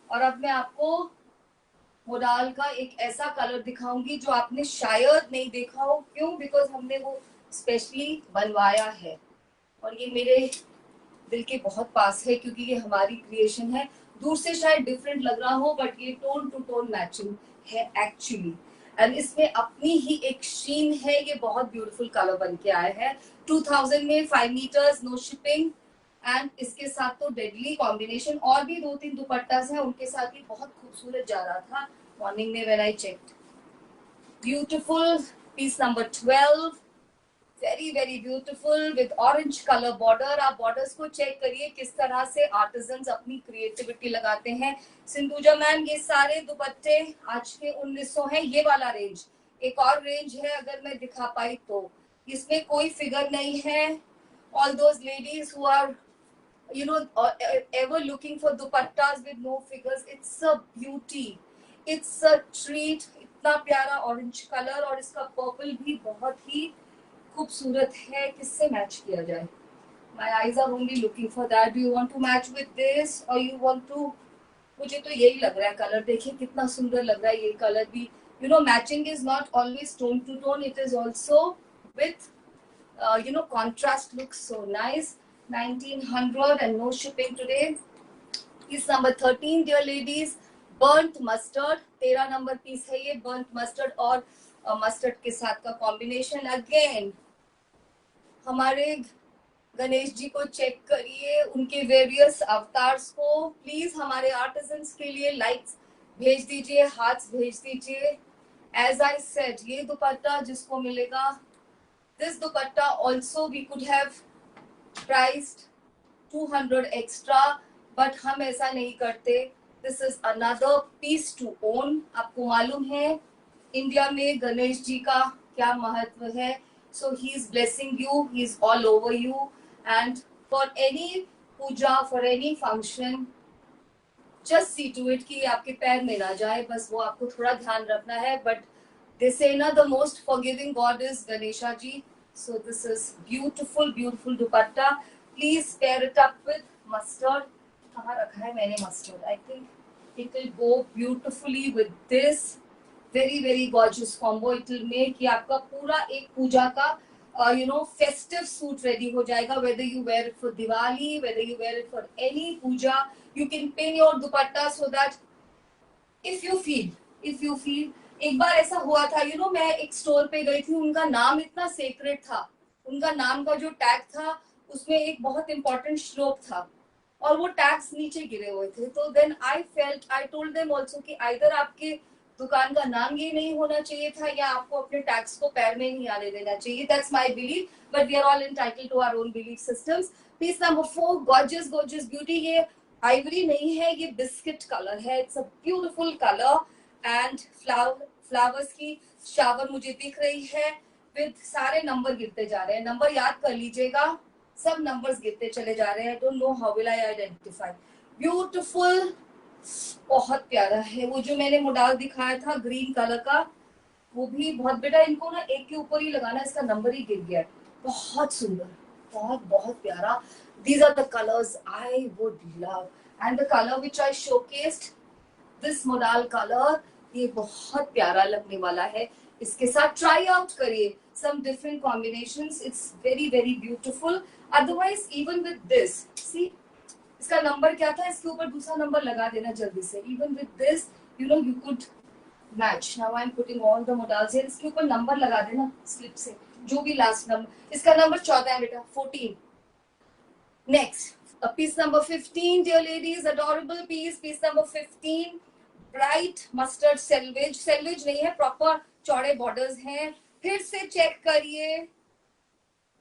[SPEAKER 1] और अब मैं आपको मॉडल का एक ऐसा कलर दिखाऊंगी जो आपने शायद नहीं देखा हो. क्यों? बिकॉज हमने वो स्पेशली बनवाया है और ये मेरे दिल के बहुत पास है क्योंकि ये हमारी क्रिएशन है. दूर से शायद डिफरेंट लग रहा हो बट ये टोन टू टोन मैचिंग है एक्चुअली. एंड इसमें अपनी ही एक शीन है. ये बहुत ब्यूटीफुल कलर बन के आया है. 2000 में 5 मीटर्स, नो शिपिंग. एंड इसके साथ तो डेडली कॉम्बिनेशन. और भी 2-3 दुपट्टास हैं, उनके साथ भी बहुत खूबसूरत जा रहा था मॉर्निंग में when I checked. Beautiful. Piece number 12. Very beautiful with orange colour border. आप बॉर्डर्स को चेक करिए किस तरह से आर्टिजन्स अपनी क्रिएटिविटी लगाते हैं. सिंधुजा मैम, ये सारे दुपट्टे आज के 1900 हैं. ये वाला रेंज, एक और रेंज है अगर मैं दिखा पाई तो. इसमें कोई फिगर नहीं है all those ladies who are ever looking for dupattas with no figures, it's a beauty, it's a treat. इतना प्यारा ऑरेंज कलर और इसका पर्पल भी बहुत ही खूबसूरत है. किससे मैच किया जाए? My eyes are only looking for that. Do you want to match with this or you want to? मुझे तो यही लग रहा है कलर. देखिए कितना सुंदर लग रहा है ये कलर भी. Matching is not always tone to tone. It is also with contrast. Looks so nice. 1900 and no shipping today. Piece number 13, dear ladies, burnt mustard. 13 number piece है ये. burnt mustard और मस्टर्ड के साथ का कॉम्बिनेशन. अगेन हमारे गणेश जी को चेक करिए, उनके वेरियस अवतार्स को. प्लीज हमारे आर्टिजन्स के लिए लाइक्स भेज दीजिए, हार्ट्स भेज दीजिए. एज आई सेड, ये दुपट्टा जिसको मिलेगा, this dupatta also we could have priced 200 extra, but हम ऐसा नहीं करते. This is another piece to own. आपको मालूम है इंडिया में गणेश जी का क्या महत्व है. So he is blessing you, he is all over you, and for any puja, for any function, just see to it कि आपके पैर में ना जाए. बस वो आपको थोड़ा ध्यान रखना है. But they say na, the most forgiving God is Ganesha ji. So this is beautiful, beautiful dupatta. Please pair it up with mustard. कहाँ रखा है मैंने mustard? I think it will go beautifully with this. Very very gorgeous combo it will make. कि आपका पूरा एक पूजा का festive suit ready हो जाएगा. Whether you wear it for Diwali, whether you wear it for any puja, you can pin your dupatta so that if you feel एक बार ऐसा हुआ था, मैं एक स्टोर पे गई थी, उनका नाम इतना सेक्रेट था, उनका नाम का जो टैग था उसमें एक बहुत इंपॉर्टेंट श्लोक था और वो टैग्स नीचे गिरे हुए थे. तो then I told them also कि आइदर आपके दुकान का नाम ये नहीं होना चाहिए था या आपको अपने टैक्स को पैर में नहीं आने देना चाहिए. That's my belief, but we are all entitled to our own belief systems. Piece number 4, gorgeous gorgeous beauty. ये आइवरी नहीं है, ये बिस्किट कलर है. It's a beautiful colour and flowers की शावर मुझे दिख रही है. विद सारे नंबर गिरते जा रहे हैं. नंबर याद कर लीजिएगा, सब नंबर्स गिरते चले जा रहे हैं. Don't know how will I identify. Beautiful, बहुत प्यारा है. वो जो मैंने मॉडल दिखाया था ग्रीन कलर का, वो भी बहुत. बेटा इनको ना एक के ऊपर ही लगाना, इसका नंबर ही गिर गया. बहुत सुंदर, बहुत बहुत प्यारा. These are the colors I would love, and the color which I showcased, this modal color, ये बहुत प्यारा लगने वाला है. इसके साथ ट्राई आउट करिए some different combinations. It's very very beautiful. Otherwise even with this, see, इसका नंबर क्या था, इसके ऊपर दूसरा नंबर लगा देना जल्दी से. Even with this, you could match. Now I'm putting all the modals here. इसके ऊपर नंबर लगा देना स्लिप से, जो भी लास्ट नंबर. इसका नंबर 14 है बेटा, 14. Next, piece number 15, dear ladies, adorable piece. Piece number 15, bright mustard selvage. Selvage नहीं है, proper चौड़े borders हैं. फिर से चेक करिए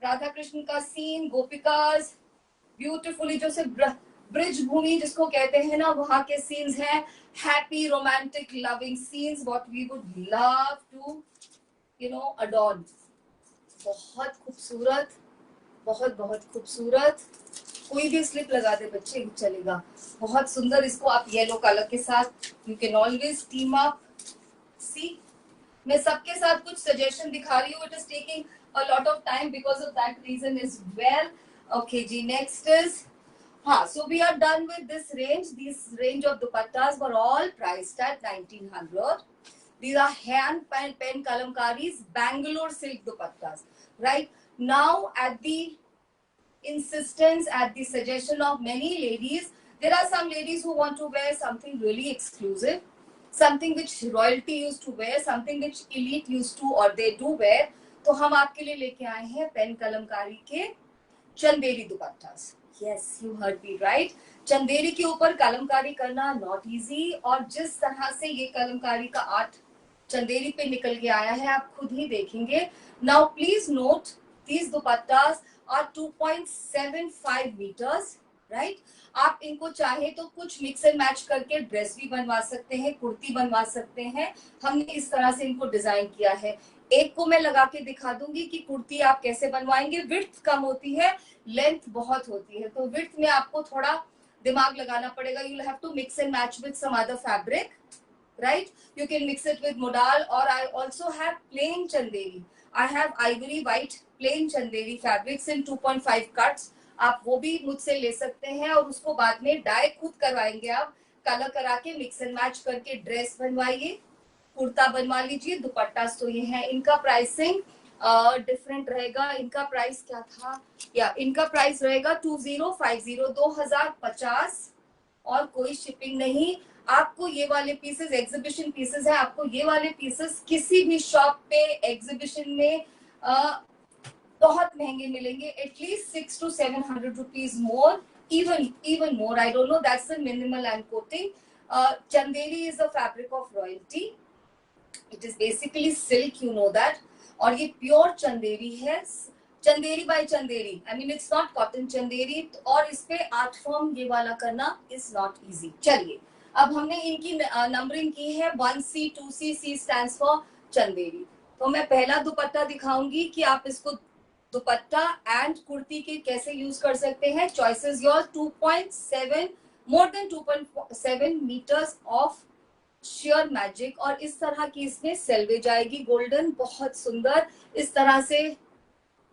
[SPEAKER 1] राधा कृष्ण का सीन, गोपिकास, ब्यूटिफुली जो से ब्रिज भूमि जिसको कहते हैं ना, वहां के सीन्स हैं. Happy romantic loving scenes, what we would love to adorn. बहुत खूबसूरत, बहुत बहुत खूबसूरत. कोई भी स्लिप लगा दे बच्चे चलेगा. बहुत सुंदर. इसको आप येलो कलर के साथ you can always team up. See, मैं सबके साथ कुछ सजेशन दिखा रही हूँ. It is taking a lot of time because of that reason is well. Okay जी, next is, so we are done with this range. This range of dupattas were all priced at 1900. These are hand pen kalamkaris, Bangalore silk dupattas. Right now, at the insistence, at the suggestion of many ladies, there are some ladies who want to wear something really exclusive, something which royalty used to wear, something which elite used to or they do wear. तो हम आपके लिए लेके आए हैं पेन कलमकारी के Chanderi दुपट्टास. Yes, you heard me right. Chanderi के ऊपर कलमकारी करना not easy, और जिस तरह से ये कलमकारी का आर्ट चंदेरी पे निकल के आया है आप खुद ही देखेंगे. Now please note, these dupattas are 2.75 meters, right? आप इनको चाहे तो कुछ मिक्स एंड मैच करके ड्रेस भी बनवा सकते हैं, कुर्ती बनवा सकते हैं. हमने इस तरह से इनको डिजाइन किया है. एक को मैं लगा के दिखा दूंगी कि कुर्ती आप कैसे बनवाएंगे। विड्थ कम होती है, लेंथ बहुत होती है, तो विड्थ में आपको थोड़ा दिमाग लगाना पड़ेगा. You will have to mix and match with some other fabric, right? You can mix it with modal, or I also have plain chanderi. I have ivory white plain chanderi fabrics in 2.5 cuts. आप वो भी मुझसे ले सकते हैं और उसको बाद में डाई खुद करवाएंगे. आप कलर करा के मिक्स एंड मैच करके ड्रेस बनवाइए, कुर्ता बनवा लीजिए. दुपट्टा तो ये है. इनका प्राइसिंग डिफरेंट रहेगा. इनका प्राइस क्या था, या इनका प्राइस रहेगा 2050, 2050, और कोई शिपिंग नहीं. आपको ये वाले पीसेस एग्जीबिशन पीसेस है. आपको ये वाले पीसेस किसी भी शॉप पे एग्जीबिशन में बहुत महंगे मिलेंगे. At least 600 to 700 rupees more, even more. I don't know, that's the minimal I'm quoting. Chanderi is a fabric of royalty. It is basically silk, you know that. और ये प्योर चंदेरी है. Chanderi by Chanderi, I mean it's not cotton Chanderi. और इस पे आर्ट फॉर्म ये वाला करना इज नॉट इजी. चलिए, अब हमने इनकी नंबरिंग की है 1C 2C. C stands for Chanderi. तो मैं पहला दुपट्टा दिखाऊंगी कि आप इसको दुपट्टा एंड कुर्ती के कैसे यूज कर सकते हैं. Choices your. 2.7, more than 2.7 metres of sheer magic, और इस तरह की इसमें सेल्वेज आएगी गोल्डन, बहुत सुंदर. इस तरह से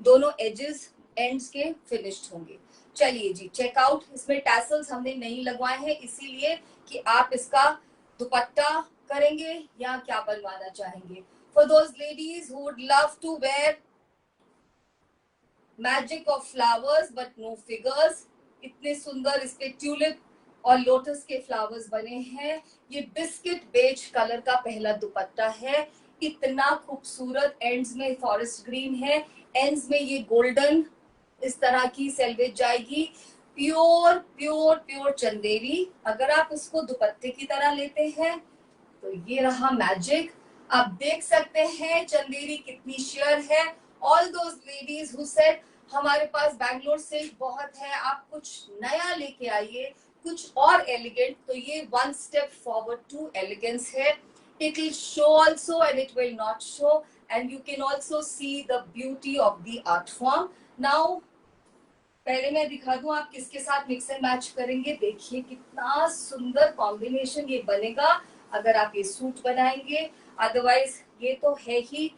[SPEAKER 1] दोनों एजेस एंड्स के फिनिश्ड होंगे. चलिए जी, चेकआउट. इसमें टैसल्स हमने नहीं लगवाए हैं, इसीलिए कि आप इसका दुपट्टा करेंगे या क्या बनवाना चाहेंगे. For those ladies who would love to wear magic of flowers but no figures, इतने सुंदर इस पे ट्यूलिप और लोटस के फ्लावर्स बने हैं. ये बिस्किट बेज कलर का पहला दुपट्टा है. इतना खूबसूरत. एंड्स में फॉरेस्ट ग्रीन है, एंड्स में ये गोल्डन इस तरह की सेल्वेज जाएगी. Pure pure pure Chanderi. अगर आप इसको दुपट्टे की तरह लेते हैं तो ये रहा मैजिक. आप देख सकते हैं चंदेरी कितनी शेयर है. All those ladies who said हमारे पास बैंगलोर सिल्क बहुत है, आप कुछ नया लेके आइए, कुछ और एलिगेंट, तो ये one step forward to elegance है. It will show also and it will not show, and you can also see the beauty of the art form. Now पहले मैं दिखा दूं आप किसके साथ मिक्स एंड मैच करेंगे. देखिए कितना सुंदर कॉम्बिनेशन ये बनेगा अगर आप ये सूट बनाएंगे. अदरवाइज ये तो है ही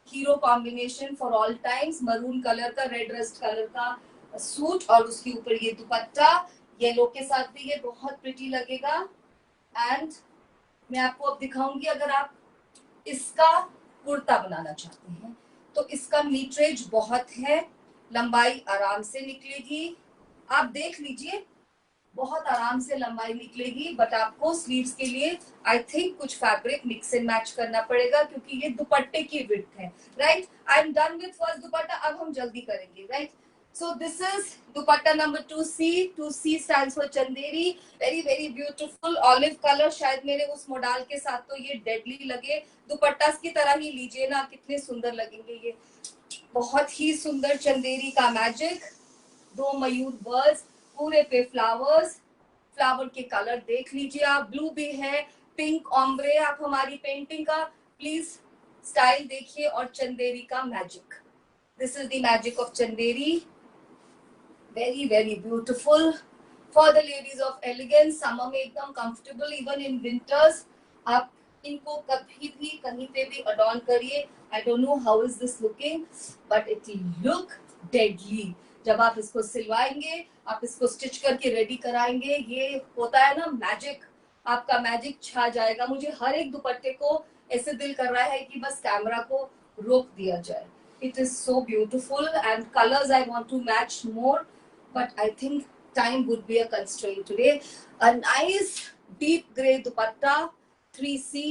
[SPEAKER 1] hero combination for all times. Maroon colour का, रेड रस्ट कलर का सूट, और उसके ऊपर ये दुपट्टा येलो के साथ भी ये बहुत प्रिटी लगेगा. एंड मैं आपको अब दिखाऊंगी अगर आप इसका कुर्ता बनाना चाहते हैं तो इसका मीटरेज बहुत है, लंबाई आराम से निकलेगी. आप देख लीजिए, बहुत आराम से लंबाई निकलेगी. बट आपको स्लीव्स के लिए आई थिंक कुछ फैब्रिक मिक्स एंड मैच करना पड़ेगा, क्योंकि ये दुपट्टे की विड्थ है. Right, I am done with first दुपट्टा. अब हम जल्दी करेंगे. Right, so this is dupatta number 2C. 2C stands for chanderi. Very very beautiful olive color. शायद मेरे उस मॉडल के साथ तो ये डेडली लगे. दुपट्टा की तरह ही लीजिए ना, कितने सुंदर लगेंगे ये. बहुत ही सुंदर चंदेरी का मैजिक. दो मयूर बर्ड्स, पूरे पे फ्लावर्स. फ्लावर के कलर देख लीजिए आप. ब्लू भी है, पिंक, ऑम्ब्रे. आप हमारी पेंटिंग का प्लीज स्टाइल देखिए, और चंदेरी का magic. This is the magic of Chanderi. Very very beautiful for the ladies of elegance. Summer में एकदम comfortable, even in winters. आप इनको कभी भी कहीं पे भी adorn करिए. I don't know how is this looking, but it will look deadly. जब आप इसको सिलवाएंगे, आप इसको स्टिच करके रेडी कराएंगे, ये होता है ना मैजिक. आपका मैजिक छा जाएगा. मुझे हर एक दुपट्टे को ऐसे दिल कर रहा है कि बस कैमरा को रोक दिया जाए. It is so beautiful, and colors I want to match more, but I think time would be a constraint today. A nice deep grey dupatta 3C.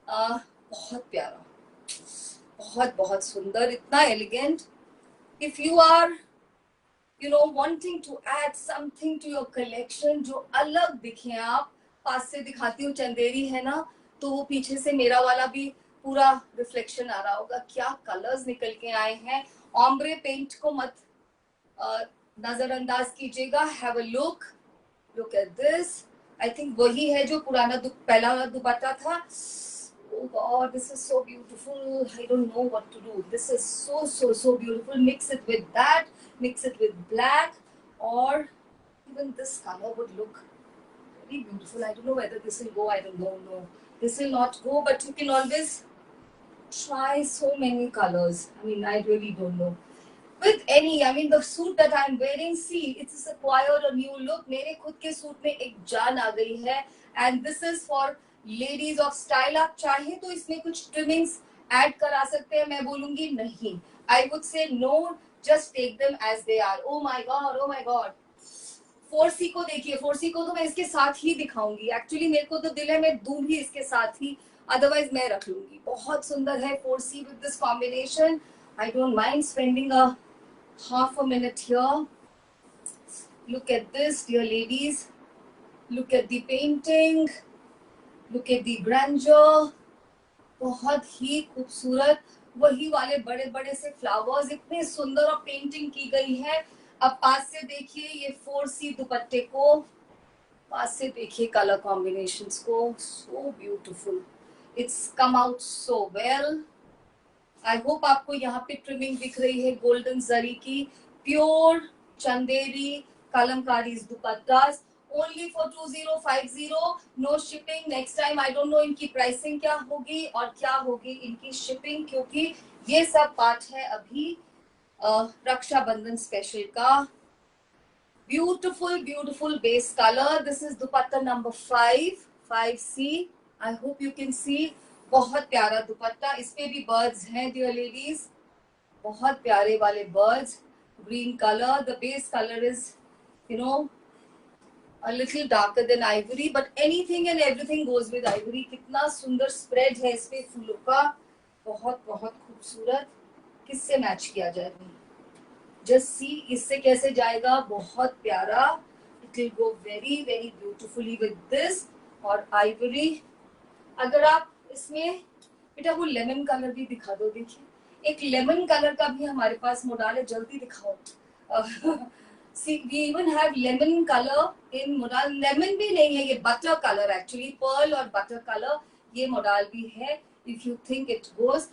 [SPEAKER 1] बहुत प्यारा, बहुत बहुत सुंदर, इतना elegant. If you are wanting to add something to your collection जो अलग दिखे, आप पास से दिखाती हूँ. चंदेरी है ना, तो वो पीछे से मेरा वाला भी पूरा रिफ्लेक्शन आ रहा होगा. क्या कलर्स निकल के आए हैं. ऑम्ब्रे पेंट को मत नजरअंदाज कीजिएगा. Have a look at this. I think वही है जो पुराना पहला दुपट्टा था. Oh God, this is so beautiful. I don't know what to do. This is so beautiful. Mix it with that. Mix it with black, or even this color would look very beautiful. I don't know whether this will go. I don't know. No, this will not go. But you can always try so many colors. I mean, I really don't know. With any, I mean, the suit that I'm wearing, see, it's acquired a new look. मेरे खुद के सूट में एक जान आ गई है. And this is for ladies of style. आप चाहे तो इसमें कुछ trimmings add करा सकते हैं. मैं बोलूंगी नहीं. I would say no. Just take them as they are. Oh my God, oh my God. 4C को देखिए. 4C को तो मैं इसके साथ ही दिखाऊंगी. Actually मेरे को तो दिल है मैं दूं भी इसके साथ ही. Otherwise मैं रख लूंगी. बहुत सुंदर है 4C with this combination. I don't mind spending a half a minute here. Look at this, dear ladies. Look at the painting. Look at the grandeur. बहुत ही खूबसूरत. वही वाले बड़े बड़े से फ्लावर्स इतने सुंदर और पेंटिंग की गई है. अब पास से देखिए ये 4C दुपट्टे को. पास से देखिए कलर कॉम्बिनेशंस को. So beautiful. It's come out so well. I hope आपको यहाँ पे ट्रिमिंग दिख रही है गोल्डन जरी की. Pure Chanderi kalamkari dupattas. Only for 2050. No shipping. Next time I don't know इनकी प्राइसिंग क्या होगी और क्या होगी इनकी शिपिंग, क्योंकि ये सब पार्ट है अभी रक्षाबंधन स्पेशल का. Beautiful beautiful base colour. This is dupatta number 5C. I hope you can सी. बहुत प्यारा दुपट्टा. इस पे भी बर्ड्स हैं डियर लेडीज. बहुत प्यारे वाले birds. Green colour. The base colour is you know a little darker than ivory, but anything and everything goes with ivory. कितना सुंदर स्प्रेड है इस पे फूलों का. बहुत बहुत खूबसूरत. किससे मैच किया जाए? जस्ट सी इससे कैसे जाएगा. बहुत प्यारा. It will go very very beautifully with this और आइवरी. अगर आप इसमें बेटा वो लेमन कलर भी दिखा दो. देखिए एक लेमन कलर का भी हमारे पास मॉडल है. जल्दी दिखाओ. See, we even have lemon color in modal. Lemon भी नहीं है ये butter color actually. Pearl और butter color ये modal भी है. If you think it goes,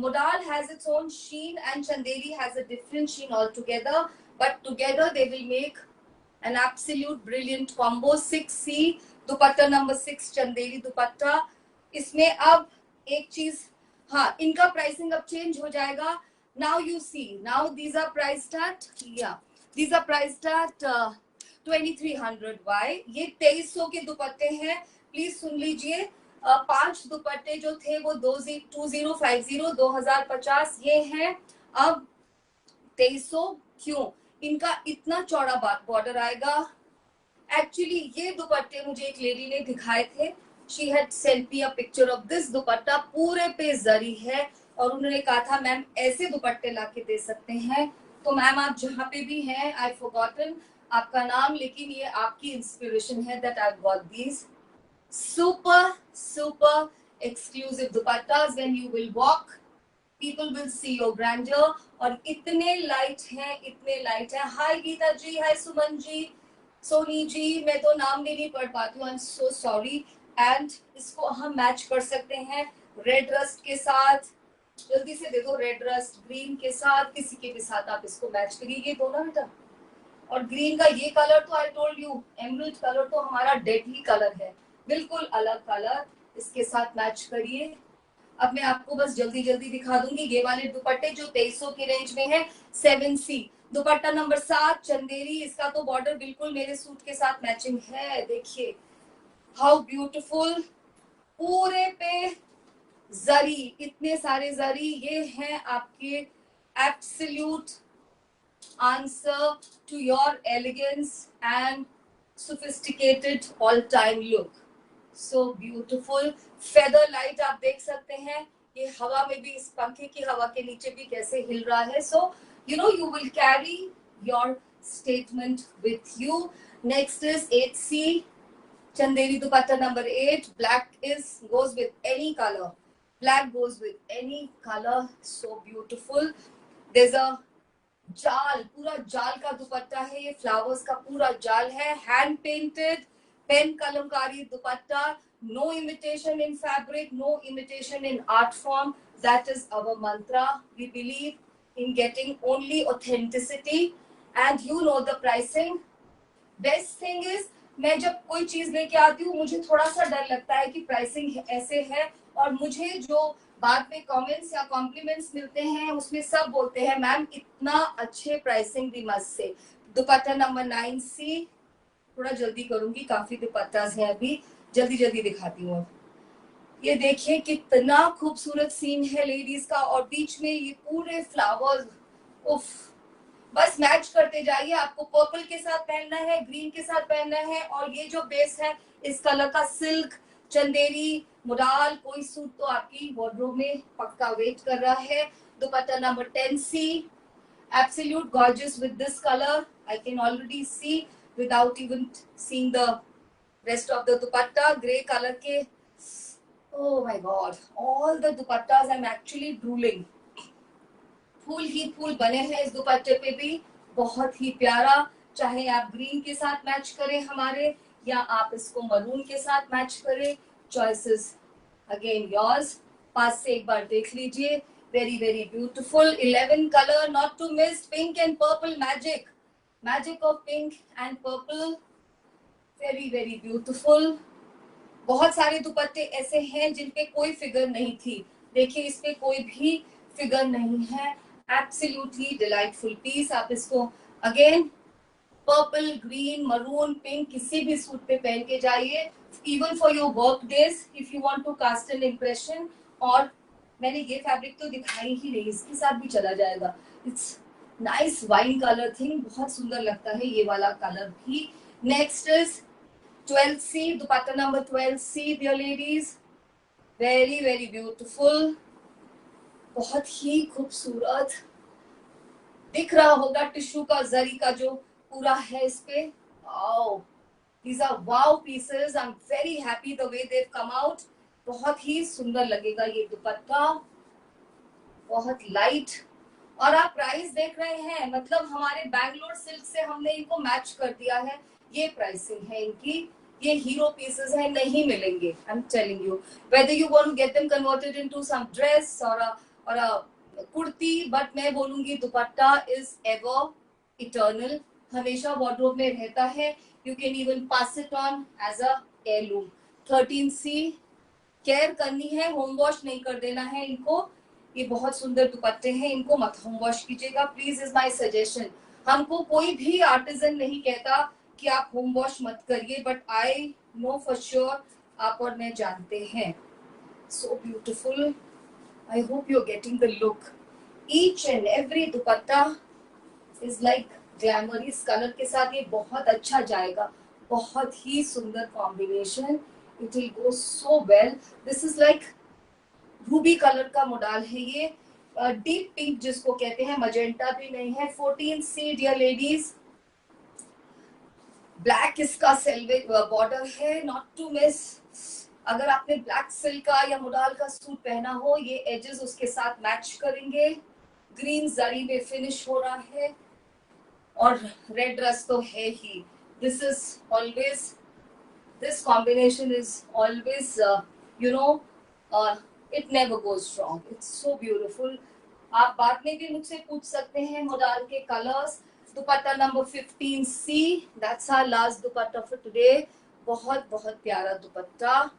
[SPEAKER 1] modal has its own sheen and chandeli has a different sheen altogether. But together they will make an absolute brilliant combo. 6C dupatta number 6 Chanderi दुपट्टा. इसमें अब एक चीज, हाँ इनका प्राइसिंग अब चेंज हो जाएगा. Now you see, now these are priced at, yeah, these are priced at 2300. Why? ये 2300 के दुपट्टे हैं. प्लीज सुन लीजिए. 5 दुपट्टे जो थे वो 2050 2050 ये हैं. अब 2300 क्यों? इनका इतना चौड़ा बॉर्डर आएगा. एक्चुअली ये दुपट्टे मुझे एक लेडी ने दिखाए थे. She had sent me a picture of this दुपट्टा. पूरे पे जरी है और उन्होंने कहा था मैम ऐसे दुपट्टे ला के दे सकते हैं. तो मैम आप जहाँ पे भी हैं, आई फॉरगॉटन आपका नाम, लेकिन ये आपकी इंस्पिरेशन है that I got these super super exclusive dupattas. When you will walk people will see your grandeur. और इतने लाइट हैं, इतने लाइट हैं. हाय गीता जी, हाय सुमन जी, सोनी जी. मैं तो नाम भी नहीं पढ़ पाती हूँ. I am so sorry. And इसको हम मैच कर सकते हैं रेड रस्ट के साथ. जल्दी से दे दो. रेड रस्ट ग्रीन के साथ, किसी के भी साथ आप इसको मैच करिए. ये दो ना बेटा. और ग्रीन का ये कलर तो I told you emerald colour तो हमारा डेडली कलर है. बिल्कुल अलग कलर. इसके साथ मैच करिए. अब मैं आपको बस जल्दी जल्दी दिखा दूंगी ये वाले दुपट्टे जो 2300 की रेंज में है. 7C दुपट्टा नंबर 7 चंदेरी. इसका तो बॉर्डर बिल्कुल मेरे सूट के साथ मैचिंग है. देखिए हाउ ब्यूटिफुल. पूरे पे जरी, इतने सारे जरी. ये हैं आपके absolute answer to your elegance and sophisticated all time look. So beautiful. Feather light आप देख सकते हैं. ये हवा में भी, इस पंखे की हवा के नीचे भी कैसे हिल रहा है. So you know you will carry your statement with you. Next is 8C Chandeli dupatta number 8. Black goes with any color. Black goes with any color. So beautiful. There's a जाल, पूरा जाल का दुपट्टा है. ये फ्लावर्स का पूरा जाल है. Hand painted pen kalamkari dupatta, no imitation in fabric, no imitation in art form. That is our mantra. We believe in getting only authenticity, and you know the pricing. Best thing is, मैं जब कोई चीज लेके आती हूँ मुझे थोड़ा सा डर लगता है कि प्राइसिंग ऐसे है, और मुझे जो बाद में कमेंट्स या कॉम्प्लीमेंट्स मिलते हैं उसमें सब बोलते हैं मैम इतना अच्छे प्राइसिंग दी मस्त से। दुपट्टा नंबर 9C, थोड़ा जल्दी करूंगी, काफी दुपट्टास हैं अभी, जल्दी जल्दी दिखाती हूँ। ये देखिए कितना खूबसूरत सीन है लेडीज का, और बीच में ये पूरे फ्लावर्स, उफ, बस मैच करते जाइए। आपको पर्पल के साथ पहनना है, ग्रीन के साथ पहनना है, और ये जो बेस है इस कलर का सिल्क, चंदेरी, मुडाल, कोई सूट तो आपकी वार्डरोब में पक्का वेट कर रहा है। Dupatta number 10C, absolute gorgeous with this color. I can already see without even seeing the rest of the dupatta. Grey color के, oh my god, all the dupattas I'm actually drooling. फूल ही फूल बने हैं इस दुपट्टे पे भी, बहुत ही प्यारा। चाहे आप ग्रीन के साथ मैच करें हमारे, या आप इसको मरून के साथ मैच करें, चॉइसेस अगेन योर्स। पास से एक बार देख लीजिए, very very beautiful. 11 colour, not to miss, pink and purple magic, magic of pink and purple, very very beautiful. बहुत सारे दुपट्टे ऐसे हैं जिन पे कोई फिगर नहीं थी, देखिए इस पे कोई भी फिगर नहीं है। Absolutely delightful piece. आप इसको again purple, green, maroon, pink किसी भी सूट पे पहन के जाइए, even for your work days if you want to cast an impression. और मैंने ये फैब्रिक तो दिखाई ही नहीं, इसके साथ भी चला जाएगा। It's nice wine colour thing, बहुत सुंदर लगता है ये वाला कलर भी। Next is 12C, dupatta number 12C dear ladies, very very beautiful, बहुत ही खूबसूरत। दिख रहा होगा टिश्यू का जरी का जो पूरा है इस पे। Wow, these are wow pieces. I'm very happy the way they've come out. बहुत ही सुंदर लगेगा ये दुपट्टा, बहुत लाइट। और आप प्राइस देख रहे हैं, मतलब हमारे बैंगलोर सिल्क से हमने इनको मैच कर दिया है। ये प्राइसिंग है इनकी, ये हीरो पीसेस है, नहीं मिलेंगे। I am telling you, whether you want to get them converted into some dress or a kurti, but मैं बोलूंगी दुपट्टा इज एवर इटर्नल, हमेशा वार्डरोब में रहता है। You can even pass it on as a heirloom. 13C, care करनी है, होम वॉश नहीं कर देना है इनको। ये बहुत सुंदर दुपट्टे हैं, इनको मत होम वॉश कीजिएगा प्लीज, इज माय सजेशन। हमको कोई भी आर्टिजन नहीं कहता कि आप होम वॉश मत करिए, but I know for sure, आप और मैं जानते हैं। So beautiful, I hope you're getting the look. Each and every dupatta is like glamour. इस कलर के साथ ये बहुत अच्छा जाएगा, बहुत ही सुंदर combination. It will go so well. This is like Ruby colour का मॉडल है ये, डीप पिंक जिसको कहते हैं, मजेंटा भी नहीं है। 14C डियर लेडीज, ब्लैक इसका सेल्वेज बॉर्डर है, नॉट टू मिस। अगर आपने ब्लैक सिल्क का या मुडाल का सूट पहना हो, ये एजेस उसके साथ मैच करेंगे। ग्रीन जरी में फिनिश हो रहा है, और रेड रस तो है ही। This is always, this combination is always you know, it never goes wrong, it's so beautiful. आप बाद में भी मुझसे पूछ सकते हैं मुडाल के colours. Dupatta number 15C, that's our last dupatta for today. बहुत बहुत प्यारा दुपट्टा।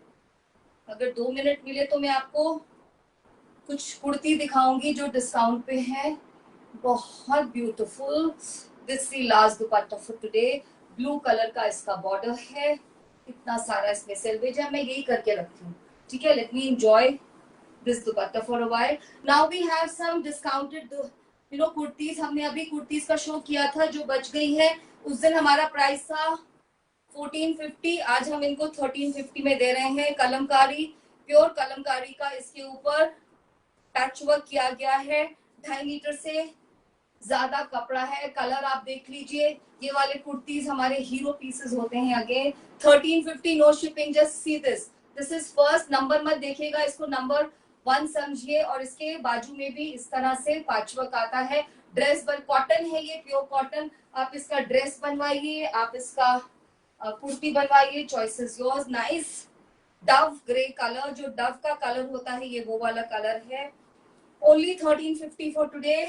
[SPEAKER 1] अगर 2 मिनट मिले तो मैं आपको कुछ कुर्ती दिखाऊंगी जो डिस्काउंट पे है, बहुत beautiful. This the last dupatta for today. Blue colour का इसका बॉर्डर है, इतना सारा इसमें सेल्वेज है, मैं यही करके रखती हूँ, ठीक है। Let me enjoy this dupatta for a while. Now we have some discounted you know kurtis. हमने अभी कुर्तीज का शो किया था जो बच गई है, उस दिन हमारा प्राइस था 1450, आज हम इनको 1350 में दे रहे हैं। कलमकारी, प्योर कलमकारी का इसके ऊपर पैच वर्क किया गया है, 2.5 मीटर से ज्यादा कपड़ा है। कलर आप देख लीजिए, ये वाले कुर्तीज हमारे हीरो पीसेस होते हैं। Again 1350, no shipping, just see this, this is first number, मत देखिएगा इसको, नंबर 1 समझिए। और इसके बाजू में भी इस तरह से पैच वर्क आता है। ड्रेस बन कॉटन है, ये प्योर कॉटन। आप इसका ड्रेस बनवाइए, आप इसका कुर्ती बनवाइए, choice is yours. Nice Dove grey colour, जो डव का कलर होता है ये वो वाला कलर है। Only 1350 for today.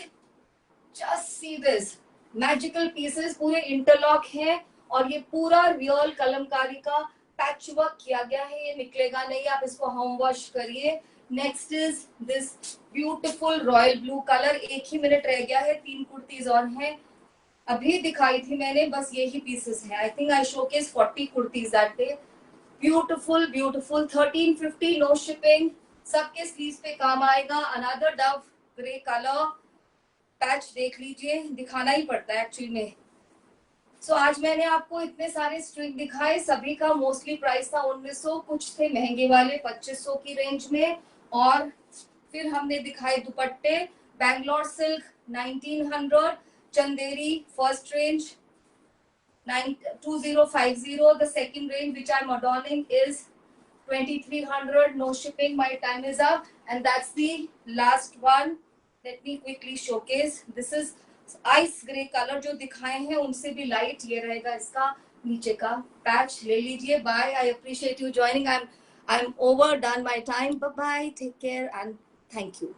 [SPEAKER 1] Just see this magical pieces, पूरे इंटरलॉक है और ये पूरा रियल कलमकारी का पैच वर्क किया गया है, ये निकलेगा नहीं, आप इसको होम वॉश करिए। Next is this beautiful royal blue colour. एक ही मिनट रह गया है, 3 कुर्तीज और हैं। अभी दिखाई थी मैंने, बस यही पीसेस हैं। I think I showcase 40 kurtis that day. Beautiful beautiful, 1350, no shipping, सबके स्लीव्स पे काम आएगा। Another dove grey colour patch देख लीजिए, दिखाना ही पड़ता है एक्चुअली में। सो आज मैंने आपको इतने सारे स्ट्रिंग दिखाए, सभी का मोस्टली प्राइस था 1900, कुछ थे महंगे वाले 2500 की रेंज में। और फिर हमने दिखाए दुपट्टे, Bangalore silk 1900, Chanderi first range 2050, the second range which I'm adorning is 2300, no shipping, my time is up, and that's the last one. Let me quickly showcase. This is ice gray color, जो दिखाए हैं उनसे भी लाइट ये रहेगा इसका नीचे का पैच। ले लीजिए। Bye, I appreciate you joining. I'm over done my time. Bye bye, take care and thank you.